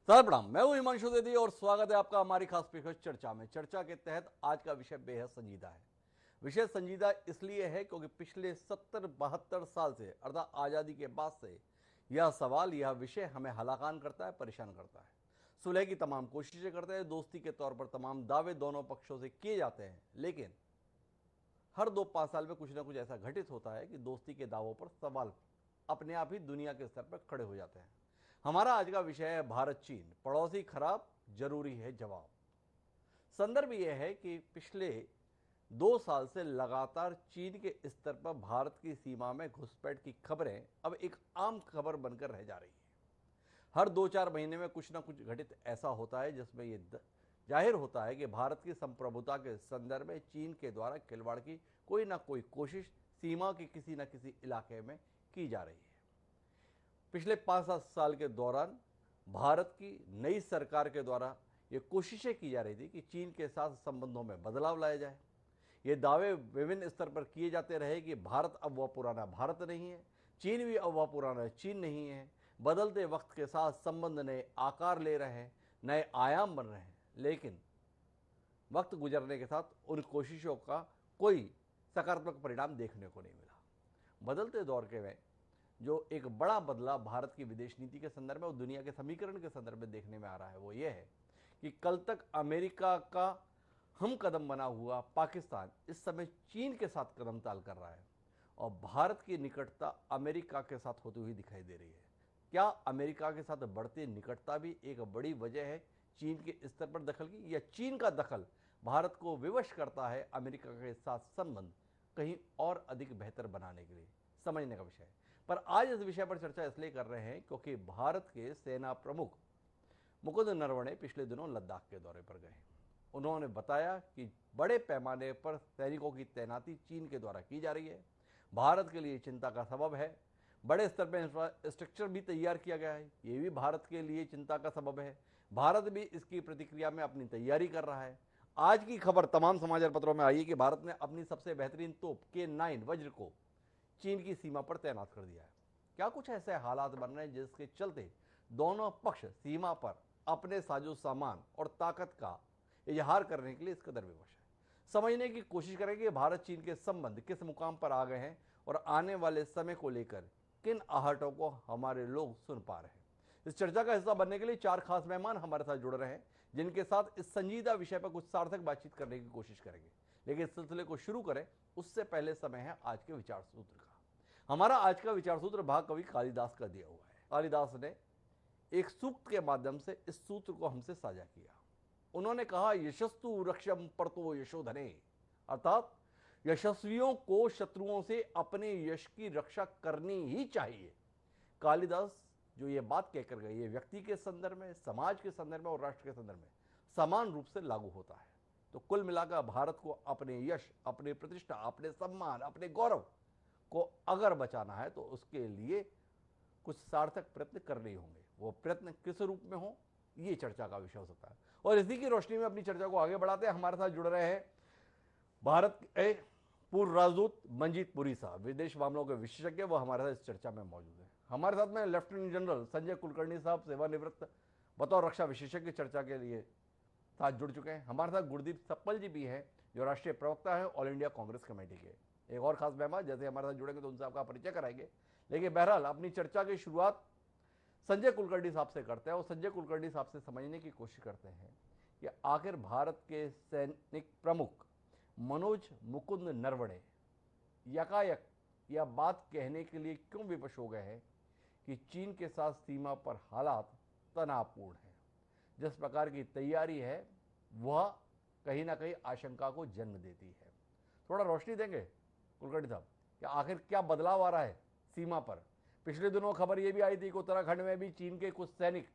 Sir प्रणाम, मैं हूं हिमांशु द्विवेदी और स्वागत है आपका हमारी खास पेशकश चर्चा में। चर्चा के तहत आज का विषय बेहद संजीदा है। विषय संजीदा इसलिए है क्योंकि पिछले 70-72 साल से अर्थात आज़ादी के बाद से यह सवाल, यह विषय हमें हलाकान करता है, परेशान करता है। सुलह की तमाम कोशिशें करते हैं, दोस्ती के तौर पर तमाम दावे दोनों पक्षों से किए जाते हैं, लेकिन हर 2-5 साल में कुछ ना कुछ ऐसा घटित होता है कि दोस्ती के दावों पर सवाल अपने आप ही दुनिया के स्तर पर खड़े हो जाते हैं। हमारा आज का विषय है भारत चीन, पड़ोसी खराब, जरूरी है जवाब। संदर्भ यह है कि पिछले 2 साल से लगातार चीन के स्तर पर भारत की सीमा में घुसपैठ की खबरें अब एक आम खबर बनकर रह जा रही है। हर 2-4 महीने में कुछ ना कुछ घटित ऐसा होता है जिसमें यह जाहिर होता है कि भारत की संप्रभुता के संदर्भ में चीन के द्वारा खिलवाड़ की कोई ना कोई कोशिश सीमा के किसी न किसी इलाके में की जा रही है। पिछले 5-7 साल के दौरान भारत की नई सरकार के द्वारा ये कोशिशें की जा रही थी कि चीन के साथ संबंधों में बदलाव लाया जाए। ये दावे विभिन्न स्तर पर किए जाते रहे कि भारत अब वह पुराना भारत नहीं है, चीन भी अब वह पुराना चीन नहीं है। बदलते वक्त के साथ संबंध नए आकार ले रहे हैं, नए आयाम बन रहे हैं, लेकिन वक्त गुजरने के साथ उन कोशिशों का कोई सकारात्मक परिणाम देखने को नहीं मिला। बदलते दौर के में जो एक बड़ा बदलाव भारत की विदेश नीति के संदर्भ में और दुनिया के समीकरण के संदर्भ में देखने में आ रहा है वो ये है कि कल तक अमेरिका का हम कदम बना हुआ पाकिस्तान इस समय चीन के साथ कदम ताल कर रहा है और भारत की निकटता अमेरिका के साथ होती हुई दिखाई दे रही है। क्या अमेरिका के साथ बढ़ती निकटता भी एक बड़ी वजह है चीन के स्तर पर दखल की, या चीन का दखल भारत को विवश करता है अमेरिका के साथ संबंध कहीं और अधिक बेहतर बनाने के लिए? समझने का विषय है। पर आज इस विषय पर चर्चा इसलिए कर रहे हैं क्योंकि भारत के सेना प्रमुख मुकुंद नरवणे पिछले दिनों लद्दाख के दौरे पर गए। उन्होंने बताया कि बड़े पैमाने पर सैनिकों की तैनाती चीन के द्वारा की जा रही है, भारत के लिए चिंता का सबब है। बड़े स्तर पर इंफ्रास्ट्रक्चर भी तैयार किया गया है, ये भी भारत के लिए चिंता का सबब है। भारत भी इसकी प्रतिक्रिया में अपनी तैयारी कर रहा है। आज की खबर तमाम समाचार पत्रों में आई है कि भारत ने अपनी सबसे बेहतरीन तोप K9 वज्र को चीन की सीमा पर तैनात कर दिया है। क्या कुछ ऐसे हालात बन रहे हैं जिसके चलते दोनों पक्ष सीमा पर अपने साजो सामान और ताकत का इजहार करने के लिए इस कदर विवश है? समझने की कोशिश करें कि भारत चीन के संबंध किस मुकाम पर आ गए हैं और आने वाले समय को लेकर किन आहटों को हमारे लोग सुन पा रहे हैं। इस चर्चा का हिस्सा बनने के लिए 4 खास मेहमान हमारे साथ जुड़ रहे हैं जिनके साथ इस संजीदा विषय पर कुछ सार्थक बातचीत करने की कोशिश करेंगे। लेकिन इस सिलसिले को शुरू करें उससे पहले समय है आज के विचार सूत्र का। हमारा आज का विचार सूत्र महाकवि कालिदास का दिया हुआ है। कालिदास ने एक सूक्त के माध्यम से इस सूत्र को हमसे साझा किया। उन्होंने कहा, यशस्तु रक्षम परतो यशोधने, अर्थात यशस्वियों को शत्रुओं से अपने यश की रक्षा करनी ही चाहिए। कालिदास जो ये बात कहकर गए, ये व्यक्ति के संदर्भ में, समाज के संदर्भ में और राष्ट्र के संदर्भ में समान रूप से लागू होता है। तो कुल मिलाकर भारत को अपने यश, अपनी प्रतिष्ठा, अपने सम्मान, अपने गौरव को अगर बचाना है तो उसके लिए कुछ सार्थक प्रयत्न करने होंगे। वो प्रयत्न किस रूप में हो, ये चर्चा का विषय हो सकता है। और इसी की रोशनी में अपनी चर्चा को आगे बढ़ाते हैं। हमारे साथ जुड़ रहे हैं भारत के पूर्व राजदूत मंजीत पुरी साहब, विदेश मामलों के विशेषज्ञ, वो हमारे साथ इस चर्चा में मौजूद है। हमारे साथ में लेफ्टिनेंट जनरल संजय कुलकर्णी साहब, सेवानिवृत्त बतौर रक्षा विशेषज्ञ, चर्चा के लिए साथ जुड़ चुके हैं। हमारे साथ गुरदीप सप्पल जी भी हैं जो राष्ट्रीय प्रवक्ता है ऑल इंडिया कांग्रेस कमेटी के। एक और खास मेहमान जैसे हमारे साथ जुड़ेंगे तो उनसे आपका परिचय कराएंगे। लेकिन बहरहाल अपनी चर्चा की शुरुआत संजय कुलकर्णी साहब से करते हैं और संजय कुलकर्णी साहब से समझने की कोशिश करते हैं कि आखिर भारत के सैनिक प्रमुख मनोज मुकुंद नरवणे यकायक यह बात कहने के लिए क्यों विवश हो गए हैं कि चीन के साथ सीमा पर हालात तनावपूर्ण हैं। जिस प्रकार की तैयारी है वह कहीं ना कहीं आशंका को जन्म देती है। थोड़ा रोशनी देंगे कुलकर्णी साहब कि आखिर क्या बदलाव आ रहा है सीमा पर? पिछले दिनों खबर यह भी आई थी कि उत्तराखंड में भी चीन के कुछ सैनिक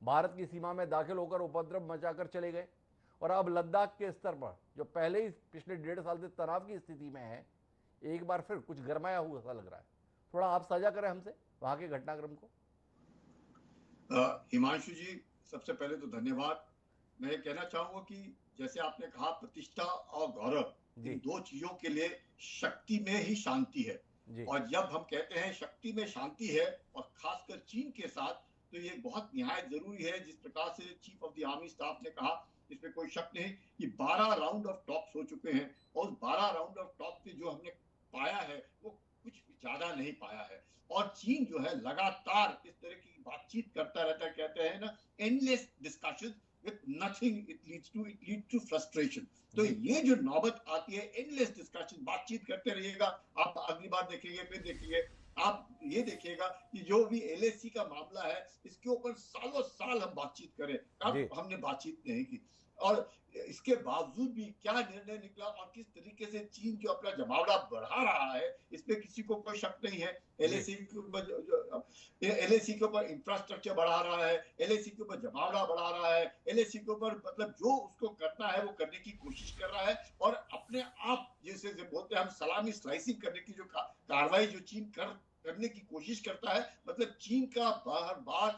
भारत की सीमा में दाखिल होकर उपद्रव मचाकर चले गए और अब लद्दाख के स्तर पर जो पहले ही पिछले 1.5 साल से तनाव की स्थिति में है, एक बार फिर कुछ गरमाया हुआ सा लग रहा है। थोड़ा आप साझा करें हमसे वहां के घटनाक्रम को। हिमांशु जी, सबसे पहले तो धन्यवाद। मैं ये कहना चाहूंगा कि जैसे आपने कहा, प्रतिष्ठा और गौरव, इन दो चीजों के लिए शक्ति में ही शांति है। और जब हम कहते हैं शक्ति में शांति है, और खासकर चीन के साथ, तो ये बहुत निहायत जरूरी है। जिस प्रकार से chief of the army staff ने कहा, इसमें कोई शक नहीं कि 12 राउंड ऑफ टॉक्स हो चुके हैं, और उस 12 राउंड ऑफ टॉक से जो हमने पाया है वो कुछ ज्यादा नहीं पाया है। और चीन जो है लगातार इस तरह की बातचीत करता रहता है, कहते हैं ना, endless discussion with nothing, it lead to frustration. तो ये जो नौबत आती है, एंडलेस डिस्कशन, बातचीत करते रहिएगा, आप अगली बार देखेंगे, फिर देखेंगे, आप ये देखिएगा कि जो भी एलएसी का मामला है, इसके ऊपर सालों साल हम बातचीत करें, अब हमने बातचीत नहीं की। और इसके बावजूद भी क्या निर्णय निकला और किस तरीके से चीन जो अपना जमावड़ा बढ़ा रहा है, इसमें किसी को कोई शक नहीं है। एलएसी के ऊपर, एलएसी के ऊपर इंफ्रास्ट्रक्चर बढ़ा रहा है, एलएसी के ऊपर जमावड़ा बढ़ा रहा है, एलएसी के ऊपर मतलब जो उसको करना है वो करने की कोशिश कर रहा है। और अपने आप जैसे बोलते हैं हम, सलामी स्लाइसिंग करने की जो कार्रवाई जो चीन करने की कोशिश करता है, मतलब चीन का बार बार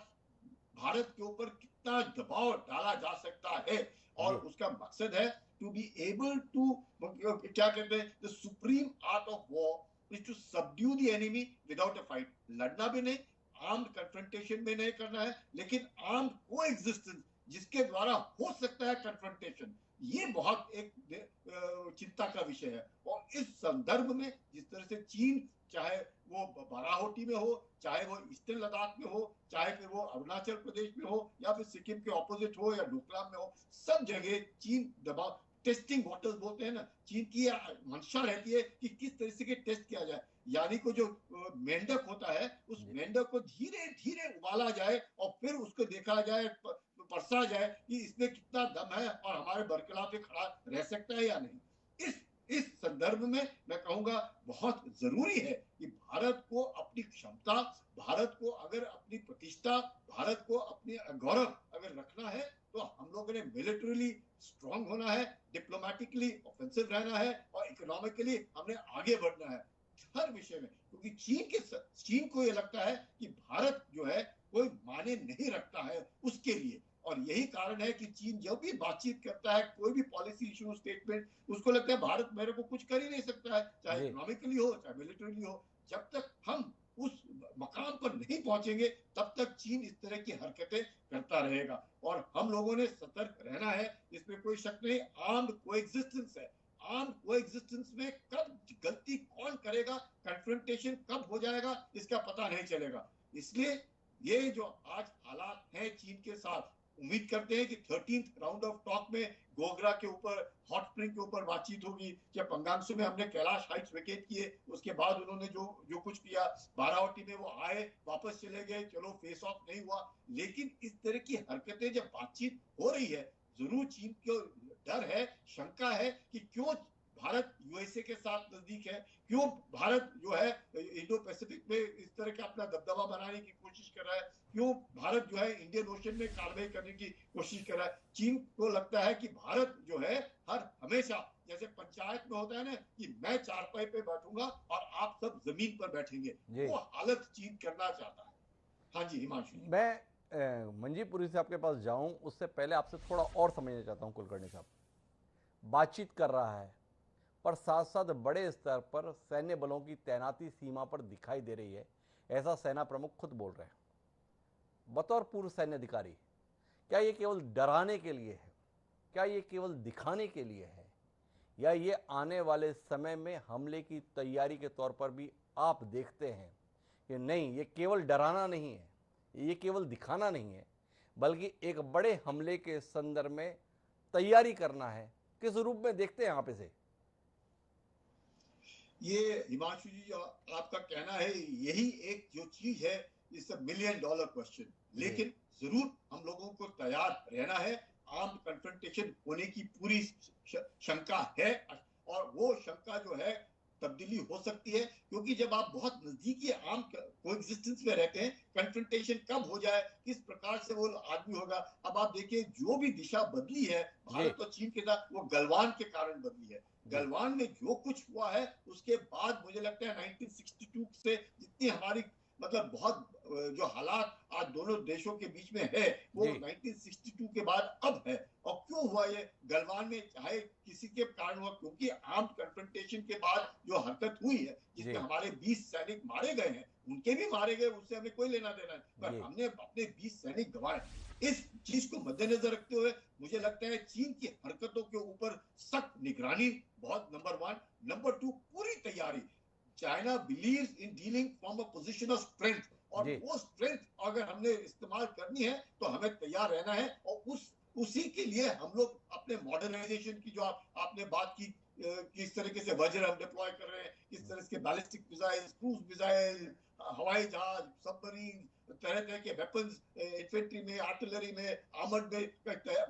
भारत के ऊपर कितना दबाव डाला जा सकता है, और उसका मकसद है टू बी एबल टू, क्या कहते हैं, the supreme art of war is to subdue the enemy without a fight. लड़ना भी नहीं, आर्म्ड कन्फ्रंटेशन भी नहीं करना है, लेकिन आर्म्ड कोएग्जिस्टेंस जिसके द्वारा हो सकता है कन्फ्रंटेशन, ये बहुत एक चिंता का विषय है। और इस संदर्भ में जिस तरह से चीन, चाहे वो बाराहोटी में हो, चाहे वो ईस्टर्न लद्दाख में हो, चाहे फिर वो अरुणाचल प्रदेश में हो, या फिर सिक्किम के ऑपोजिट हो, या डोकलाम में हो, सब जगह चीन दबाव, टेस्टिंग वाटर्स बोलते हैं ना, चीन की मंशा रहती है कि किस तरह के टेस्ट किया जाए। यानी को जो मेंढक होता है, उस मेंढक को धीरे धीरे उबाला जाए और फिर उसको देखा जाए, परसा जाए कि इसमें कितना दम है और हमारे बरखिलाफ खड़ा रह सकता है या नहीं। इस संदर्भ में मैं कहूंगा बहुत जरूरी है कि भारत को अपनी क्षमता, भारत को अगर अपनी प्रतिष्ठा, भारत को अपनी गौरव अगर रखना है, तो हम लोगों ने मिलिटरीली स्ट्रांग होना है, डिप्लोमेटिकली ऑफेंसिव रहना है, और इकोनॉमिकली हमने आगे बढ़ना है हर विषय में। क्योंकि चीन को ये लगता है कि भारत जो है कोई माने नहीं रखता है उसके लिए, और यही कारण है कि चीन जब भी बातचीत करता है, कोई भी पॉलिसी इशू, स्टेटमेंट, उसको लगता है भारत मेरे को कुछ कर ही नहीं सकता है, चाहे इकोनॉमिकली हो, चाहे मिलिटरीली हो। जब तक हम उस मकाम पर नहीं पहुंचेंगे, तब तक चीन इस तरह की हरकतें करता रहेगा, और हम लोगों ने सतर्क रहना है, इसमें कोई शक नहीं। आर्म्ड कोएग्जिस्टेंस है, आर्म्ड कोएग्जिस्टेंस में कब गलती कौन करेगा, कन्फ्रंटेशन कब हो जाएगा, इसका पता नहीं चलेगा। इसलिए ये जो आज हालात हैं चीन के साथ, उम्मीद करते हैं कि 13th राउंड ऑफ टॉक में गोगरा के ऊपर, हॉट स्प्रिंग के ऊपर बातचीत होगी। जब पंगांगसू में हमने कैलाश हाइट्स वेकेट किए, उसके बाद उन्होंने जो कुछ किया, बारावटी में वो आए, वापस चले गए, चलो फेस ऑफ नहीं हुआ। लेकिन इस तरह की हरकतें जब बातचीत हो रही है, जरूर चीन को डर है, शंका है कि क्यों भारत यूएसए के साथ नजदीक है, क्यों भारत जो है इंडो पैसिफिक में इस तरह का अपना दबदबा बनाने की कोशिश कर रहा है, क्यों भारत जो है इंडियन ओशन में कार्रवाई करने की कोशिश कर रहा है। चीन को लगता है कि भारत जो है हर हमेशा, जैसे पंचायत में होता है ना कि मैं चारपाई पे बैठूंगा और आप सब जमीन पर बैठेंगे, वो हालत चीन करना चाहता है। हाँ जी हिमांशु। मैं मंजीपुरी से आपके पास जाऊं, उससे पहले आपसे थोड़ा और समझना चाहता हूं। कुलकर्णी साहब बातचीत कर रहा है, पर साथ साथ बड़े स्तर पर सैन्य बलों की तैनाती सीमा पर दिखाई दे रही है, ऐसा सेना प्रमुख खुद बोल रहे हैं। बतौर पूर्व सैन्य अधिकारी, क्या ये केवल डराने के लिए है, क्या ये केवल दिखाने के लिए है, या ये आने वाले समय में हमले की तैयारी के तौर पर भी आप देखते हैं कि नहीं, ये केवल डराना नहीं है, ये केवल दिखाना नहीं है, बल्कि एक बड़े हमले के संदर्भ में तैयारी करना है? किस रूप में देखते हैं आप इसे? ये हिमांशु जी आपका कहना है, यही एक जो चीज है, इट्स $1 मिलियन क्वेश्चन। लेकिन जरूर हम लोगों को तैयार रहना है। आर्म्ड कन्फ्रंटेशन होने की पूरी शंका है, और वो शंका जो है तब्दीली हो सकती है, क्योंकि जब आप बहुत नजदीकी आर्म कोएग्जिस्टेंस में रहते हैं, कन्फ्रंटेशन कब हो जाए, किस प्रकार से वो आदमी होगा। अब आप देखिए जो भी दिशा बदली है भारत और चीन के साथ, वो गलवान के कारण बदली है। गलवान में जो कुछ हुआ है, उसके बाद मुझे लगता है 1962 से जितनी हमारी मतलब बहुत जो हालात आज दोनों देशों के बीच में है वो जी 1962 के बाद अब है। और क्यों हुआ ये गलवान में, चाहे किसी के कारण हुआ, क्योंकि आर्म्ड कन्फ्रंटेशन के बाद जो हरकत हुई है जी जिसमें हमारे 20 सैनिक मारे गए हैं, उनके भी मारे गए, उससे हमें कोई लेना देना है, पर जी हमने अपने 20 सैनिक गंवाए। इस चीज को मद्देनजर रखते हुए मुझे लगता है चीन की हरकतों के ऊपर सख्त निगरानी बहुत, नंबर वन। नंबर टू, पूरी तैयारी। China believes in dealing from a position of strength, और जी वो स्ट्रेंथ अगर हमने इस्तेमाल करनी है तो हमें तैयार रहना है। और उसी के लिए हम लोग अपने मॉडर्नाइजेशन की जो आपने बात की, किस तरीके से वज्र हम डिप्लॉय कर रहे हैं, किस तरह के बैलिस्टिक मिसाइल, क्रूज मिसाइल, हवाई जहाज, सबमरीन, तरह तरह के वेपन्स, इन्फेंट्री में, आर्टिलरी में, आर्मर्ड में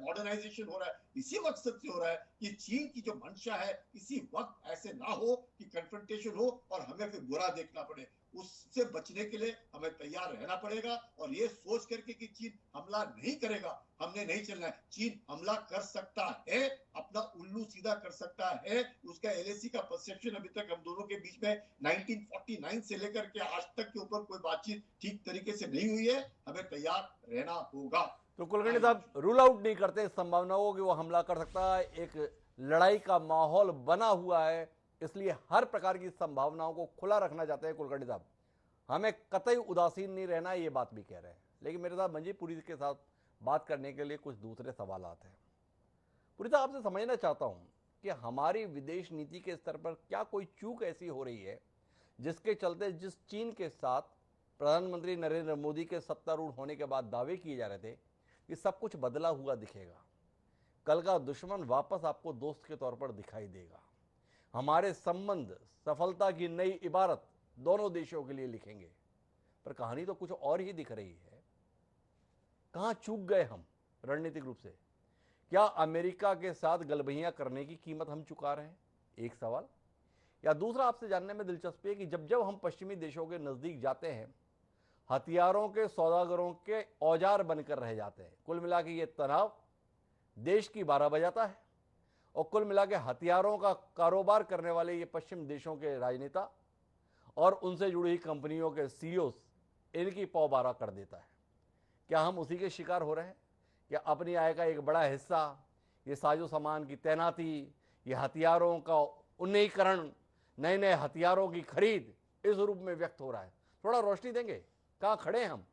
मॉडर्नाइजेशन हो रहा है। इसी मकसद से हो रहा है कि चीन की जो मंशा है इसी वक्त ऐसे ना हो कि कन्फ्रंटेशन हो और हमें फिर बुरा देखना पड़े। उससे बचने के लिए हमें तैयार रहना पड़ेगा, और ये सोच करके कि चीन हमला नहीं करेगा, हमने नहीं चलना है। चीन हमला कर सकता है, अपना उल्लू सीधा कर सकता है। उसका एलएसी का परसेप्शन अभी तक हम दोनों के बीच में 1949 से लेकर के आज तक के ऊपर कोई बातचीत ठीक तरीके से नहीं हुई है। हमें तैयार रहना होगा। तो कुलकर्णी साहब रूल आउट नहीं करते इस संभावना को कि वो हमला कर सकता है, एक लड़ाई का माहौल बना हुआ है, इसलिए हर प्रकार की संभावनाओं को खुला रखना चाहते हैं कुलकर्णी साहब। हमें कतई उदासीन नहीं रहना, ये बात भी कह रहे हैं। लेकिन मेरे साथ मंजीत पुरी के साथ बात करने के लिए कुछ दूसरे सवाल हैं। पुरी साहब आपसे समझना चाहता हूं कि हमारी विदेश नीति के स्तर पर क्या कोई चूक ऐसी हो रही है जिसके चलते जिस चीन के साथ प्रधानमंत्री नरेंद्र मोदी के सत्तारूढ़ होने के बाद दावे किए जा रहे थे कि सब कुछ बदला हुआ दिखेगा, कल का दुश्मन वापस आपको दोस्त के तौर पर दिखाई देगा, हमारे संबंध सफलता की नई इबारत दोनों देशों के लिए लिखेंगे, पर कहानी तो कुछ और ही दिख रही है। कहां चूक गए हम रणनीतिक रूप से? क्या अमेरिका के साथ गलबहियां करने की कीमत हम चुका रहे हैं? एक सवाल। या दूसरा आपसे जानने में दिलचस्पी है कि जब जब हम पश्चिमी देशों के नजदीक जाते हैं, हथियारों के सौदागरों के औजार बनकर रह जाते हैं। कुल मिला के ये तनाव देश की 12 बजाता है, और कुल मिला के हथियारों का कारोबार करने वाले ये पश्चिम देशों के राजनेता और उनसे जुड़ी कंपनियों के सीईओ इनकी पौबारा कर देता है। क्या हम उसी के शिकार हो रहे हैं? या अपनी आय का एक बड़ा हिस्सा ये साजो सामान की तैनाती, ये हथियारों का उन्नतीकरण, नए नए हथियारों की खरीद इस रूप में व्यक्त हो रहा है? थोड़ा रोशनी देंगे, कहां खड़े हैं हम?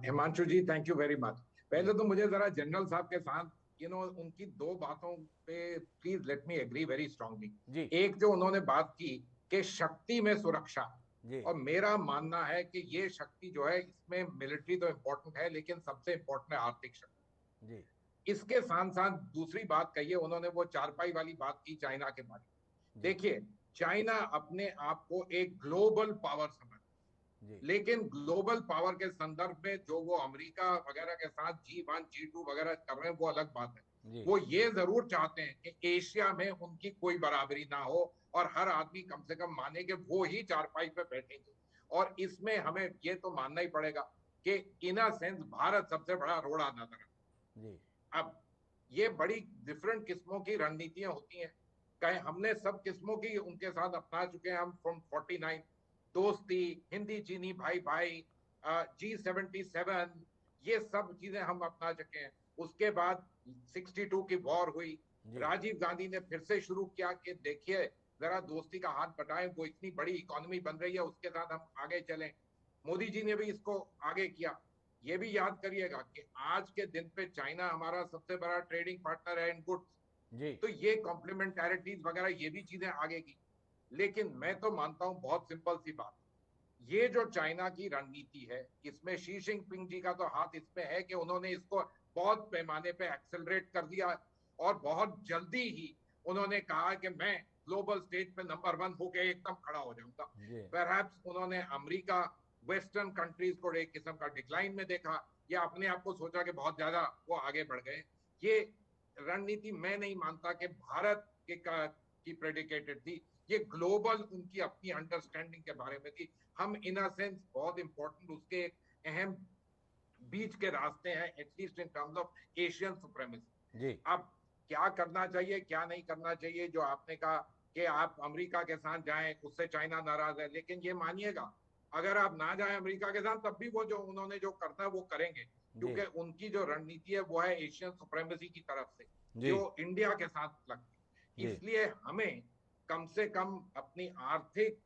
हिमांशु जी, थैंक यू वेरी मच। पहले तो मुझे जरा जनरल साहब के साथ उनकी दो बातों पे please let me agree very strongly. जी एक जो उन्होंने बात की कि शक्ति में सुरक्षा, जी और मेरा मानना है कि ये शक्ति जो है इसमें मिलिट्री तो इम्पोर्टेंट है, लेकिन सबसे इम्पोर्टेंट है आर्थिक शक्ति। जी इसके साथ साथ दूसरी बात कही है उन्होंने, वो चारपाई वाली बात की चाइना के बारे में। जी देखिए, चाइना अपने आप को एक ग्लोबल पावर समझ, जी लेकिन ग्लोबल पावर के संदर्भ में जो वो अमेरिका वगैरह के साथ G1 G2 वगैरह कर रहे हैं वो अलग बात है। जी वो ये जरूर चाहते हैं कि एशिया में उनकी कोई बराबरी ना हो और हर आदमी कम से कम माने कि वो ही चारपाई पे बैठेंगे। और इसमें हमें ये तो मानना ही पड़ेगा कि इन अ सेंस भारत सबसे बड़ा रोड़ा नजर है। जी अब ये बड़ी डिफरेंट किस्मों की रणनीतियां होती हैं, कहे हमने सब किस्मों की उनके साथ अपना चुके हैं। हम फ्रॉम 49 दोस्ती, हिंदी चीनी भाई भाई, G77, ये सब चीजें हम अपना चुके हैं। उसके बाद 62 की वॉर हुई, जी राजीव गांधी ने फिर से शुरू किया कि देखिए जरा दोस्ती का हाथ बटाएं, वो इतनी बड़ी इकोनॉमी बन रही है, उसके साथ हम आगे चलें। मोदी जी ने भी इसको आगे किया। ये भी याद करिएगा कि आज के दिन पे चाइना हमारा सबसे बड़ा ट्रेडिंग पार्टनर है इन गुड्स। जी तो ये कॉम्प्लीमेंटैरिटीज वगैरह ये भी चीजें आगे की। लेकिन मैं तो मानता हूं बहुत सिंपल सी बात, ये जो चाइना की रणनीति है इसमें शी जिनपिंग जी का तो हाथ इसमें है कि उन्होंने इसको बहुत पैमाने पे एक्सेलरेट कर दिया, और बहुत जल्दी ही उन्होंने कहा कि मैं ग्लोबल स्टेज पे नंबर 1 होके एकदम खड़ा हो जाऊंगा। जी परहैप्स उन्होंने अमेरिका, वेस्टर्न कंट्रीज को एक किस्म का डिक्लाइन में देखा, या अपने आप को सोचा कि बहुत ज्यादा वो आगे बढ़ गए। ये रणनीति मैं नहीं मानता कि भारत की प्रेडिकेटेड थी, ये ग्लोबल उनकी अपनी अंडरस्टैंडिंग के बारे में थी। हम इन अ सेंस बहुत इंपॉर्टेंट उसके अहम बीच के रास्ते हैं, at least in terms of Asian supremacy. जी अब क्या करना चाहिए क्या नहीं करना चाहिए, जो आपने कहा कि आप अमेरिका के साथ जाएं, उससे चाइना नाराज है, लेकिन ये मानिएगा अगर आप ना जाएं अमेरिका के साथ तब भी वो जो उन्होंने जो करना है वो करेंगे, क्योंकि उनकी जो रणनीति है वो है एशियन सुप्रीमेसी की तरफ से जो इंडिया के साथ लगती है। इसलिए हमें कम से कम अपनी आर्थिक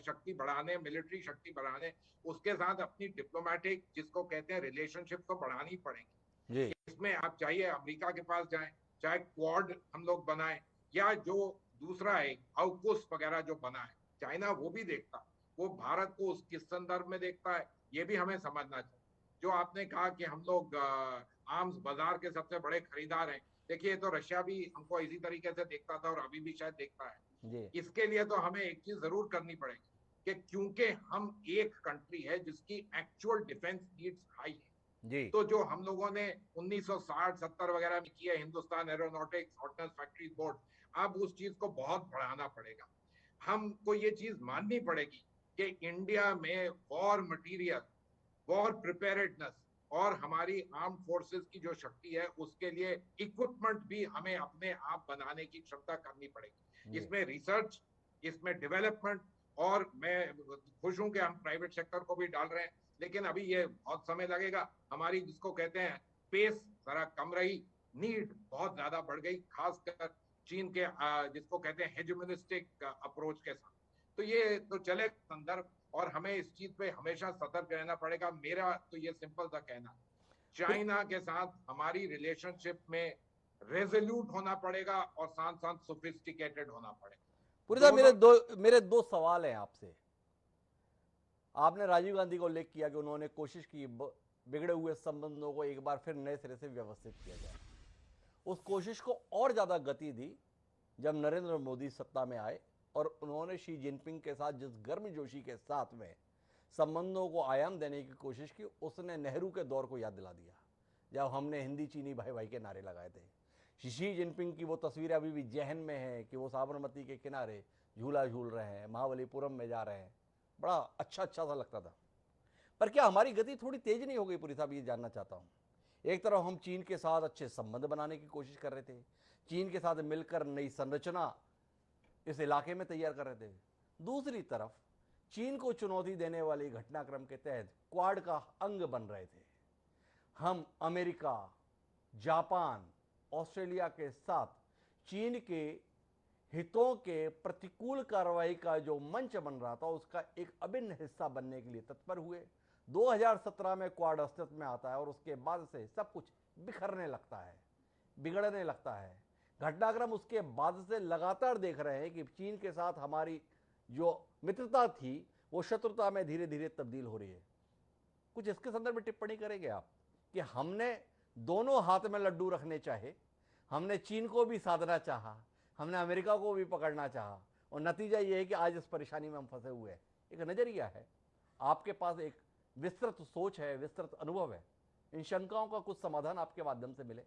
शक्ति बढ़ाने, मिलिट्री शक्ति बढ़ाने, उसके साथ अपनी डिप्लोमेटिक जिसको कहते हैं रिलेशनशिप को बढ़ानी पड़ेगी। इसमें आप चाहिए अमेरिका के पास जाएं, चाहे क्वाड हम लोग बनाएं, या जो दूसरा है आउकुस वगैरह जो बना है, चाइना वो भी देखता, वो भारत को उस किस संदर्भ में देखता है ये भी हमें समझना चाहिए। जो आपने कहा कि हम लोग आर्म्स बाजार के सबसे बड़े खरीदार हैं, देखिए तो रशिया भी हमको इसी तरीके से देखता था और अभी भी शायद देखता है। इसके लिए तो हमें एक चीज जरूर करनी पड़ेगी कि क्योंकि हम एक कंट्री है जिसकी एक्चुअल डिफेंस नीड्स हाई है, तो जो हम लोगों ने 1960-70 वगैरह में किया Hindustan aeronautics ordnance factories board, अब उस चीज को बहुत बढ़ाना पड़ेगा। हमको ये चीज माननी पड़ेगी कि इंडिया में वॉर मटेरियल, वॉर प्रिपेयर्डनेस और हमारी आर्म फोर्सेस की जो शक्ति है उसके लिए इक्विपमेंट भी हमें अपने आप बनाने की क्षमता करनी पड़ेगी। इसमें रिसर्च, इसमें डेवलपमेंट, और मैं खुश हूं कि हम प्राइवेट सेक्टर को भी डाल रहे हैं, लेकिन अभी ये बहुत समय लगेगा। हमारी जिसको कहते हैं पेस जरा कम रही, नीड बहुत ज्यादा बढ़ गई, खासकर चीन के जिसको कहते हैं हेजेमोनिस्टिक अप्रोच के साथ। तो ये तो चले संदर्भ, और हमें इस चीज पे हमेशा सतर्क रहना पड़ेगा। मेरा तो ये सिंपल सा कहना, चाइना के साथ हमारी रिलेशनशिप में रेजोल्यूट होना पड़ेगा और साथ साथ सोफिस्टिकेटेड होना पड़ेगा। पुरी साहब, मेरे दो सवाल हैं आपसे। आपने राजीव गांधी को उल्लेख किया कि उन्होंने कोशिश की बिगड़े हुए संबंधों को एक बार फिर नए सिरे से व्यवस्थित किया जाए। उस कोशिश को और ज्यादा गति दी जब नरेंद्र मोदी सत्ता में आए और उन्होंने शी जिनपिंग के साथ जिस गर्मजोशी के साथ में संबंधों को आयाम देने की कोशिश की, उसने नेहरू के दौर को याद दिला दिया जब हमने हिंदी चीनी भाई भाई के नारे लगाए थे। शी जिनपिंग की वो तस्वीरें अभी भी जहन में हैं कि वो साबरमती के किनारे झूला झूल रहे हैं, महाबलीपुरम में जा रहे हैं, बड़ा अच्छा सा लगता था। पर क्या हमारी गति थोड़ी तेज नहीं हो गई? पुरी साहब, ये जानना चाहता हूं। एक तरफ हम चीन के साथ अच्छे संबंध बनाने की कोशिश कर रहे थे, चीन के साथ मिलकर नई संरचना इस इलाके में तैयार कर रहे थे, दूसरी तरफ चीन को चुनौती देने वाले घटनाक्रम के तहत क्वाड का अंग बन रहे थे। हम अमेरिका, जापान, ऑस्ट्रेलिया के साथ चीन के हितों के प्रतिकूल कार्रवाई का जो मंच बन रहा था उसका एक अभिन्न हिस्सा बनने के लिए तत्पर हुए। 2017 में क्वाड अस्तित्व में आता है और उसके बाद से सब कुछ बिखरने लगता है, बिगड़ने लगता है। घटनाक्रम उसके बाद से लगातार देख रहे हैं कि चीन के साथ हमारी जो मित्रता थी वो शत्रुता में धीरे धीरे तब्दील हो रही है। कुछ इसके संदर्भ में टिप्पणी करेंगे आप कि हमने दोनों हाथ में लड्डू रखने चाहे, हमने चीन को भी साधना चाहा, हमने अमेरिका को भी पकड़ना चाहा, और नतीजा ये है कि आज इस परेशानी में हम फंसे हुए हैं। एक नजरिया है, आपके पास एक विस्तृत सोच है, विस्तृत अनुभव है, इन शंकाओं का कुछ समाधान आपके माध्यम से मिले।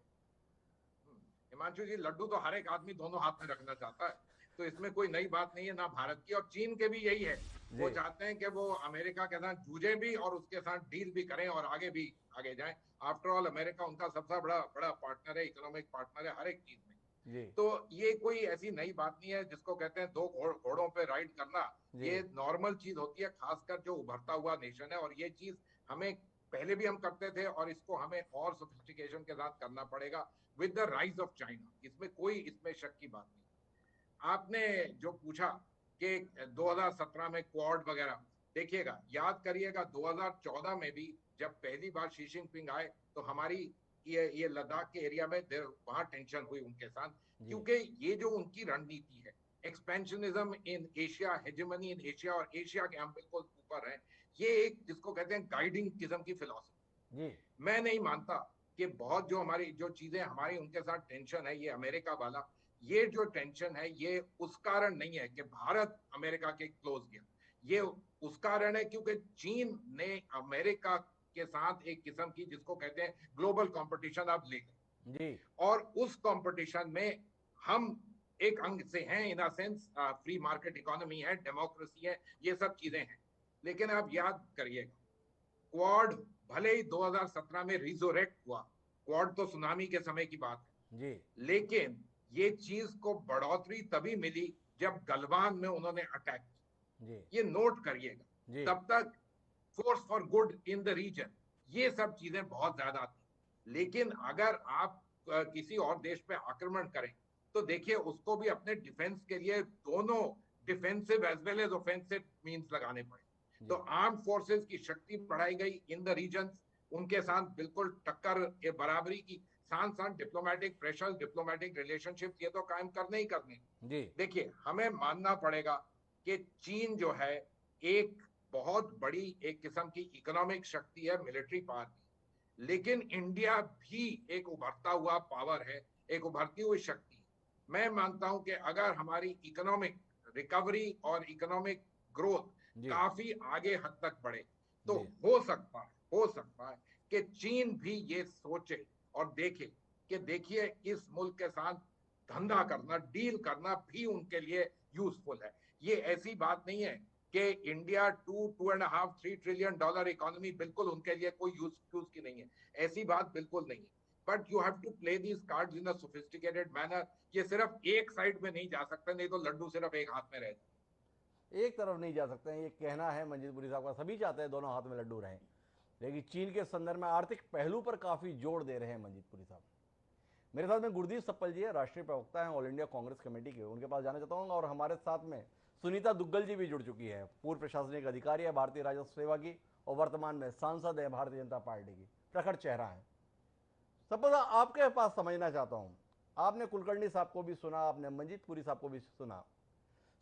हिमांशु जी, लड्डू तो हर एक आदमी दोनों हाथ में रखना चाहता है, तो इसमें कोई नई बात नहीं है, ना भारत की, और चीन के भी यही है। वो चाहते हैं कि वो अमेरिका के साथ जूझे भी और उसके साथ डील भी करें और आगे जाएं। आफ्टर ऑल अमेरिका उनका सबसे बड़ा पार्टनर है, इकोनॉमिक पार्टनर है हर एक चीज में। तो ये कोई ऐसी नई बात नहीं है जिसको कहते हैं दो घोड़ों पे राइड करना, ये नॉर्मल चीज होती है, खासकर जो उभरता हुआ नेशन है। और ये चीज हमें पहले भी हम करते थे और इसको हमें और सोफिस्टिकेशन के साथ करना पड़ेगा with the rise of China. इसमें शक की बात नहीं। आपने जो पूछा कि 2017 में क्वाड वगैरह, देखिएगा, याद करिएगा 2014 में भी जब पहली बार शी जिनपिंग आए तो हमारी ये लद्दाख के एरिया में वहां टेंशन हुई उनके साथ, क्योंकि ये जो उनकी रणनीति है, expansionism in Asia, hegemony in Asia, और एशिया के हम बिल्कुल ऊपर हैं, ये एक जिसको कहते हैं गाइडिंग किस्म की फिलॉसफी। मैं नहीं मानता कि बहुत जो चीजें हमारी उनके साथ टेंशन है, ये अमेरिका वाला, ये जो टेंशन है ये उस कारण नहीं है कि भारत अमेरिका के क्लोज गया, ये उस कारण है क्योंकि चीन ने अमेरिका के साथ एक किस्म की जिसको कहते हैं ग्लोबल कंपटीशन आप ले गए, और उस कंपटीशन में हम एक अंग से हैं, in a sense free market economy है, डेमोक्रेसी है, ये सब चीजें हैं। लेकिन आप याद करिएगा, क्वाड भले ही 2017 में रिजोरेक्ट हुआ, क्वाड तो सुनामी के समय की बात है, लेकिन ये चीज को बढ़ोतरी तभी मिली जब गलवान में उन्होंने अटैक किया। जी ये नोट करिएगा। जी तब तक force for good in the region, ये सब चीजें बहुत ज्यादा थी। लेकिन अगर आप किसी और देश पे आक्रमण करें तो देखिए उसको भी अपने डिफेंस के लिए दोनों defensive as well as offensive means लगाने पड़े। तो आर्म फोर्सेस की शक्ति बढ़ाई गई इन द रीजन, उनके साथ बिल्कुल टक्कर के बराबरी की, साथ साथ डिप्लोमेटिक प्रेशर, डिप्लोमेटिक रिलेशनशिप ये तो कायम करने ही करने। जी देखिए हमें मानना पड़ेगा कि चीन जो है एक बहुत बड़ी एक किस्म की इकोनॉमिक शक्ति है, मिलिट्री पावर की, लेकिन इंडिया भी एक उभरता हुआ पावर है, एक उभरती हुई शक्ति। मैं मानता हूं कि अगर हमारी इकोनॉमिक रिकवरी और इकोनॉमिक ग्रोथ जी काफी आगे हद तक बढ़े तो जी हो सकता है कि चीन भी ये सोचे और देखे कि देखिए इस मुल्क के साथ धंधा करना, डील करना भी उनके लिए यूजफुल है। ये ऐसी बात नहीं है कि इंडिया 2.5-3 ट्रिलियन डॉलर इकोनॉमी बिल्कुल उनके लिए कोई यूज की नहीं है, ऐसी बात बिल्कुल नहीं है। But you have to play these cards in a sophisticated manner. ये सिर्फ एक साइड में नहीं जा सकते, नहीं तो लड्डू सिर्फ एक हाथ में रह जाए। एक तरफ नहीं जा सकते हैं, ये कहना है मंजीत साहब का। सभी चाहते हैं दोनों हाथ में लड्डू रहें, लेकिन चीन के संदर्भ में आर्थिक पहलू पर काफ़ी जोर दे रहे हैं मंजीत साहब। मेरे साथ में गुरदीप सप्पल जी है, राष्ट्रीय प्रवक्ता हैं ऑल इंडिया कांग्रेस कमेटी के, उनके पास जाना चाहता हूँ। और हमारे साथ में सुनीता दुग्गल जी भी जुड़ चुकी है, पूर्व प्रशासनिक अधिकारी है भारतीय राजस्व सेवा की और वर्तमान में सांसद है भारतीय जनता पार्टी की, प्रखर चेहरा है। सप्पल साहब, आपके पास समझना चाहता हूँ, आपने कुलकर्णी साहब को भी सुना, आपने मंजीत पुरी साहब को भी सुना,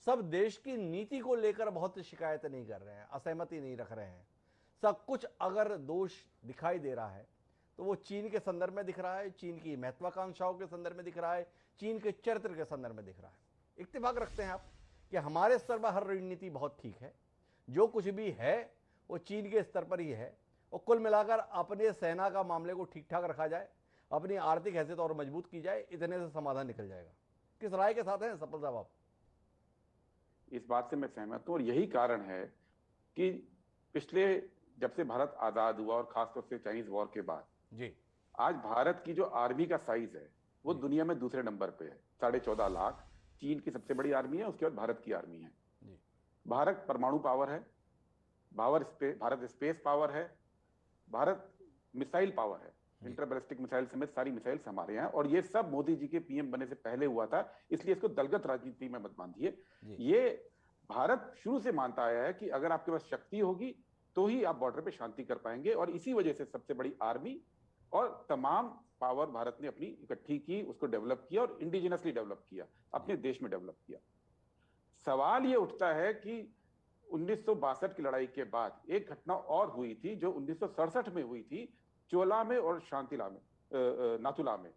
सब देश की नीति को लेकर बहुत शिकायतें नहीं कर रहे हैं, असहमति नहीं रख रहे हैं। सब कुछ अगर दोष दिखाई दे रहा है तो वो चीन के संदर्भ में दिख रहा है, चीन की महत्वाकांक्षाओं के संदर्भ में दिख रहा है, चीन के चरित्र के संदर्भ में दिख रहा है। इत्तेफाक रखते हैं आप कि हमारे स्तर पर हर रणनीति बहुत ठीक है, जो कुछ भी है वो चीन के स्तर पर ही है, और कुल मिलाकर अपने सेना का मामले को ठीक ठाक रखा जाए, अपनी आर्थिक हैसियत और मजबूत की जाए, इतने से समाधान निकल जाएगा। किस राय के साथ हैं सप्पल साहब आप? इस बात से मैं सहमत हूं, और यही कारण है कि पिछले जब से भारत आजाद हुआ और खासतौर से चाइनीज वॉर के बाद जी आज भारत की जो आर्मी का साइज है वो दुनिया में दूसरे नंबर पे है। 14.5 लाख चीन की सबसे बड़ी आर्मी है, उसके बाद भारत की आर्मी है। जी भारत परमाणु पावर है, भारत स्पेस पावर है, भारत मिसाइल पावर है, इंटर बैलिस्टिक मिसाइल समेत सारी मिसाइल्स हमारे यहाँ। और ये सब मोदी जी के पीएम बनने से पहले हुआ था, इसलिए इसको दलगत राजनीति में मत बांधिए। ये भारत शुरू से मानता आया है कि अगर आपके पास शक्ति होगी तो ही आप बॉर्डर पे शांति कर पाएंगे, और इसी वजह से सबसे बड़ी आर्मी और तमाम पावर भारत ने अपनी इकट्ठी की, उसको डेवलप किया और इंडिजिनसली डेवलप किया, अपने देश में डेवलप किया। सवाल ये उठता है कि 1962 की लड़ाई के बाद एक घटना और हुई थी जो 1967 में हुई थी, चोला में और शांतिला में, नाथुला में,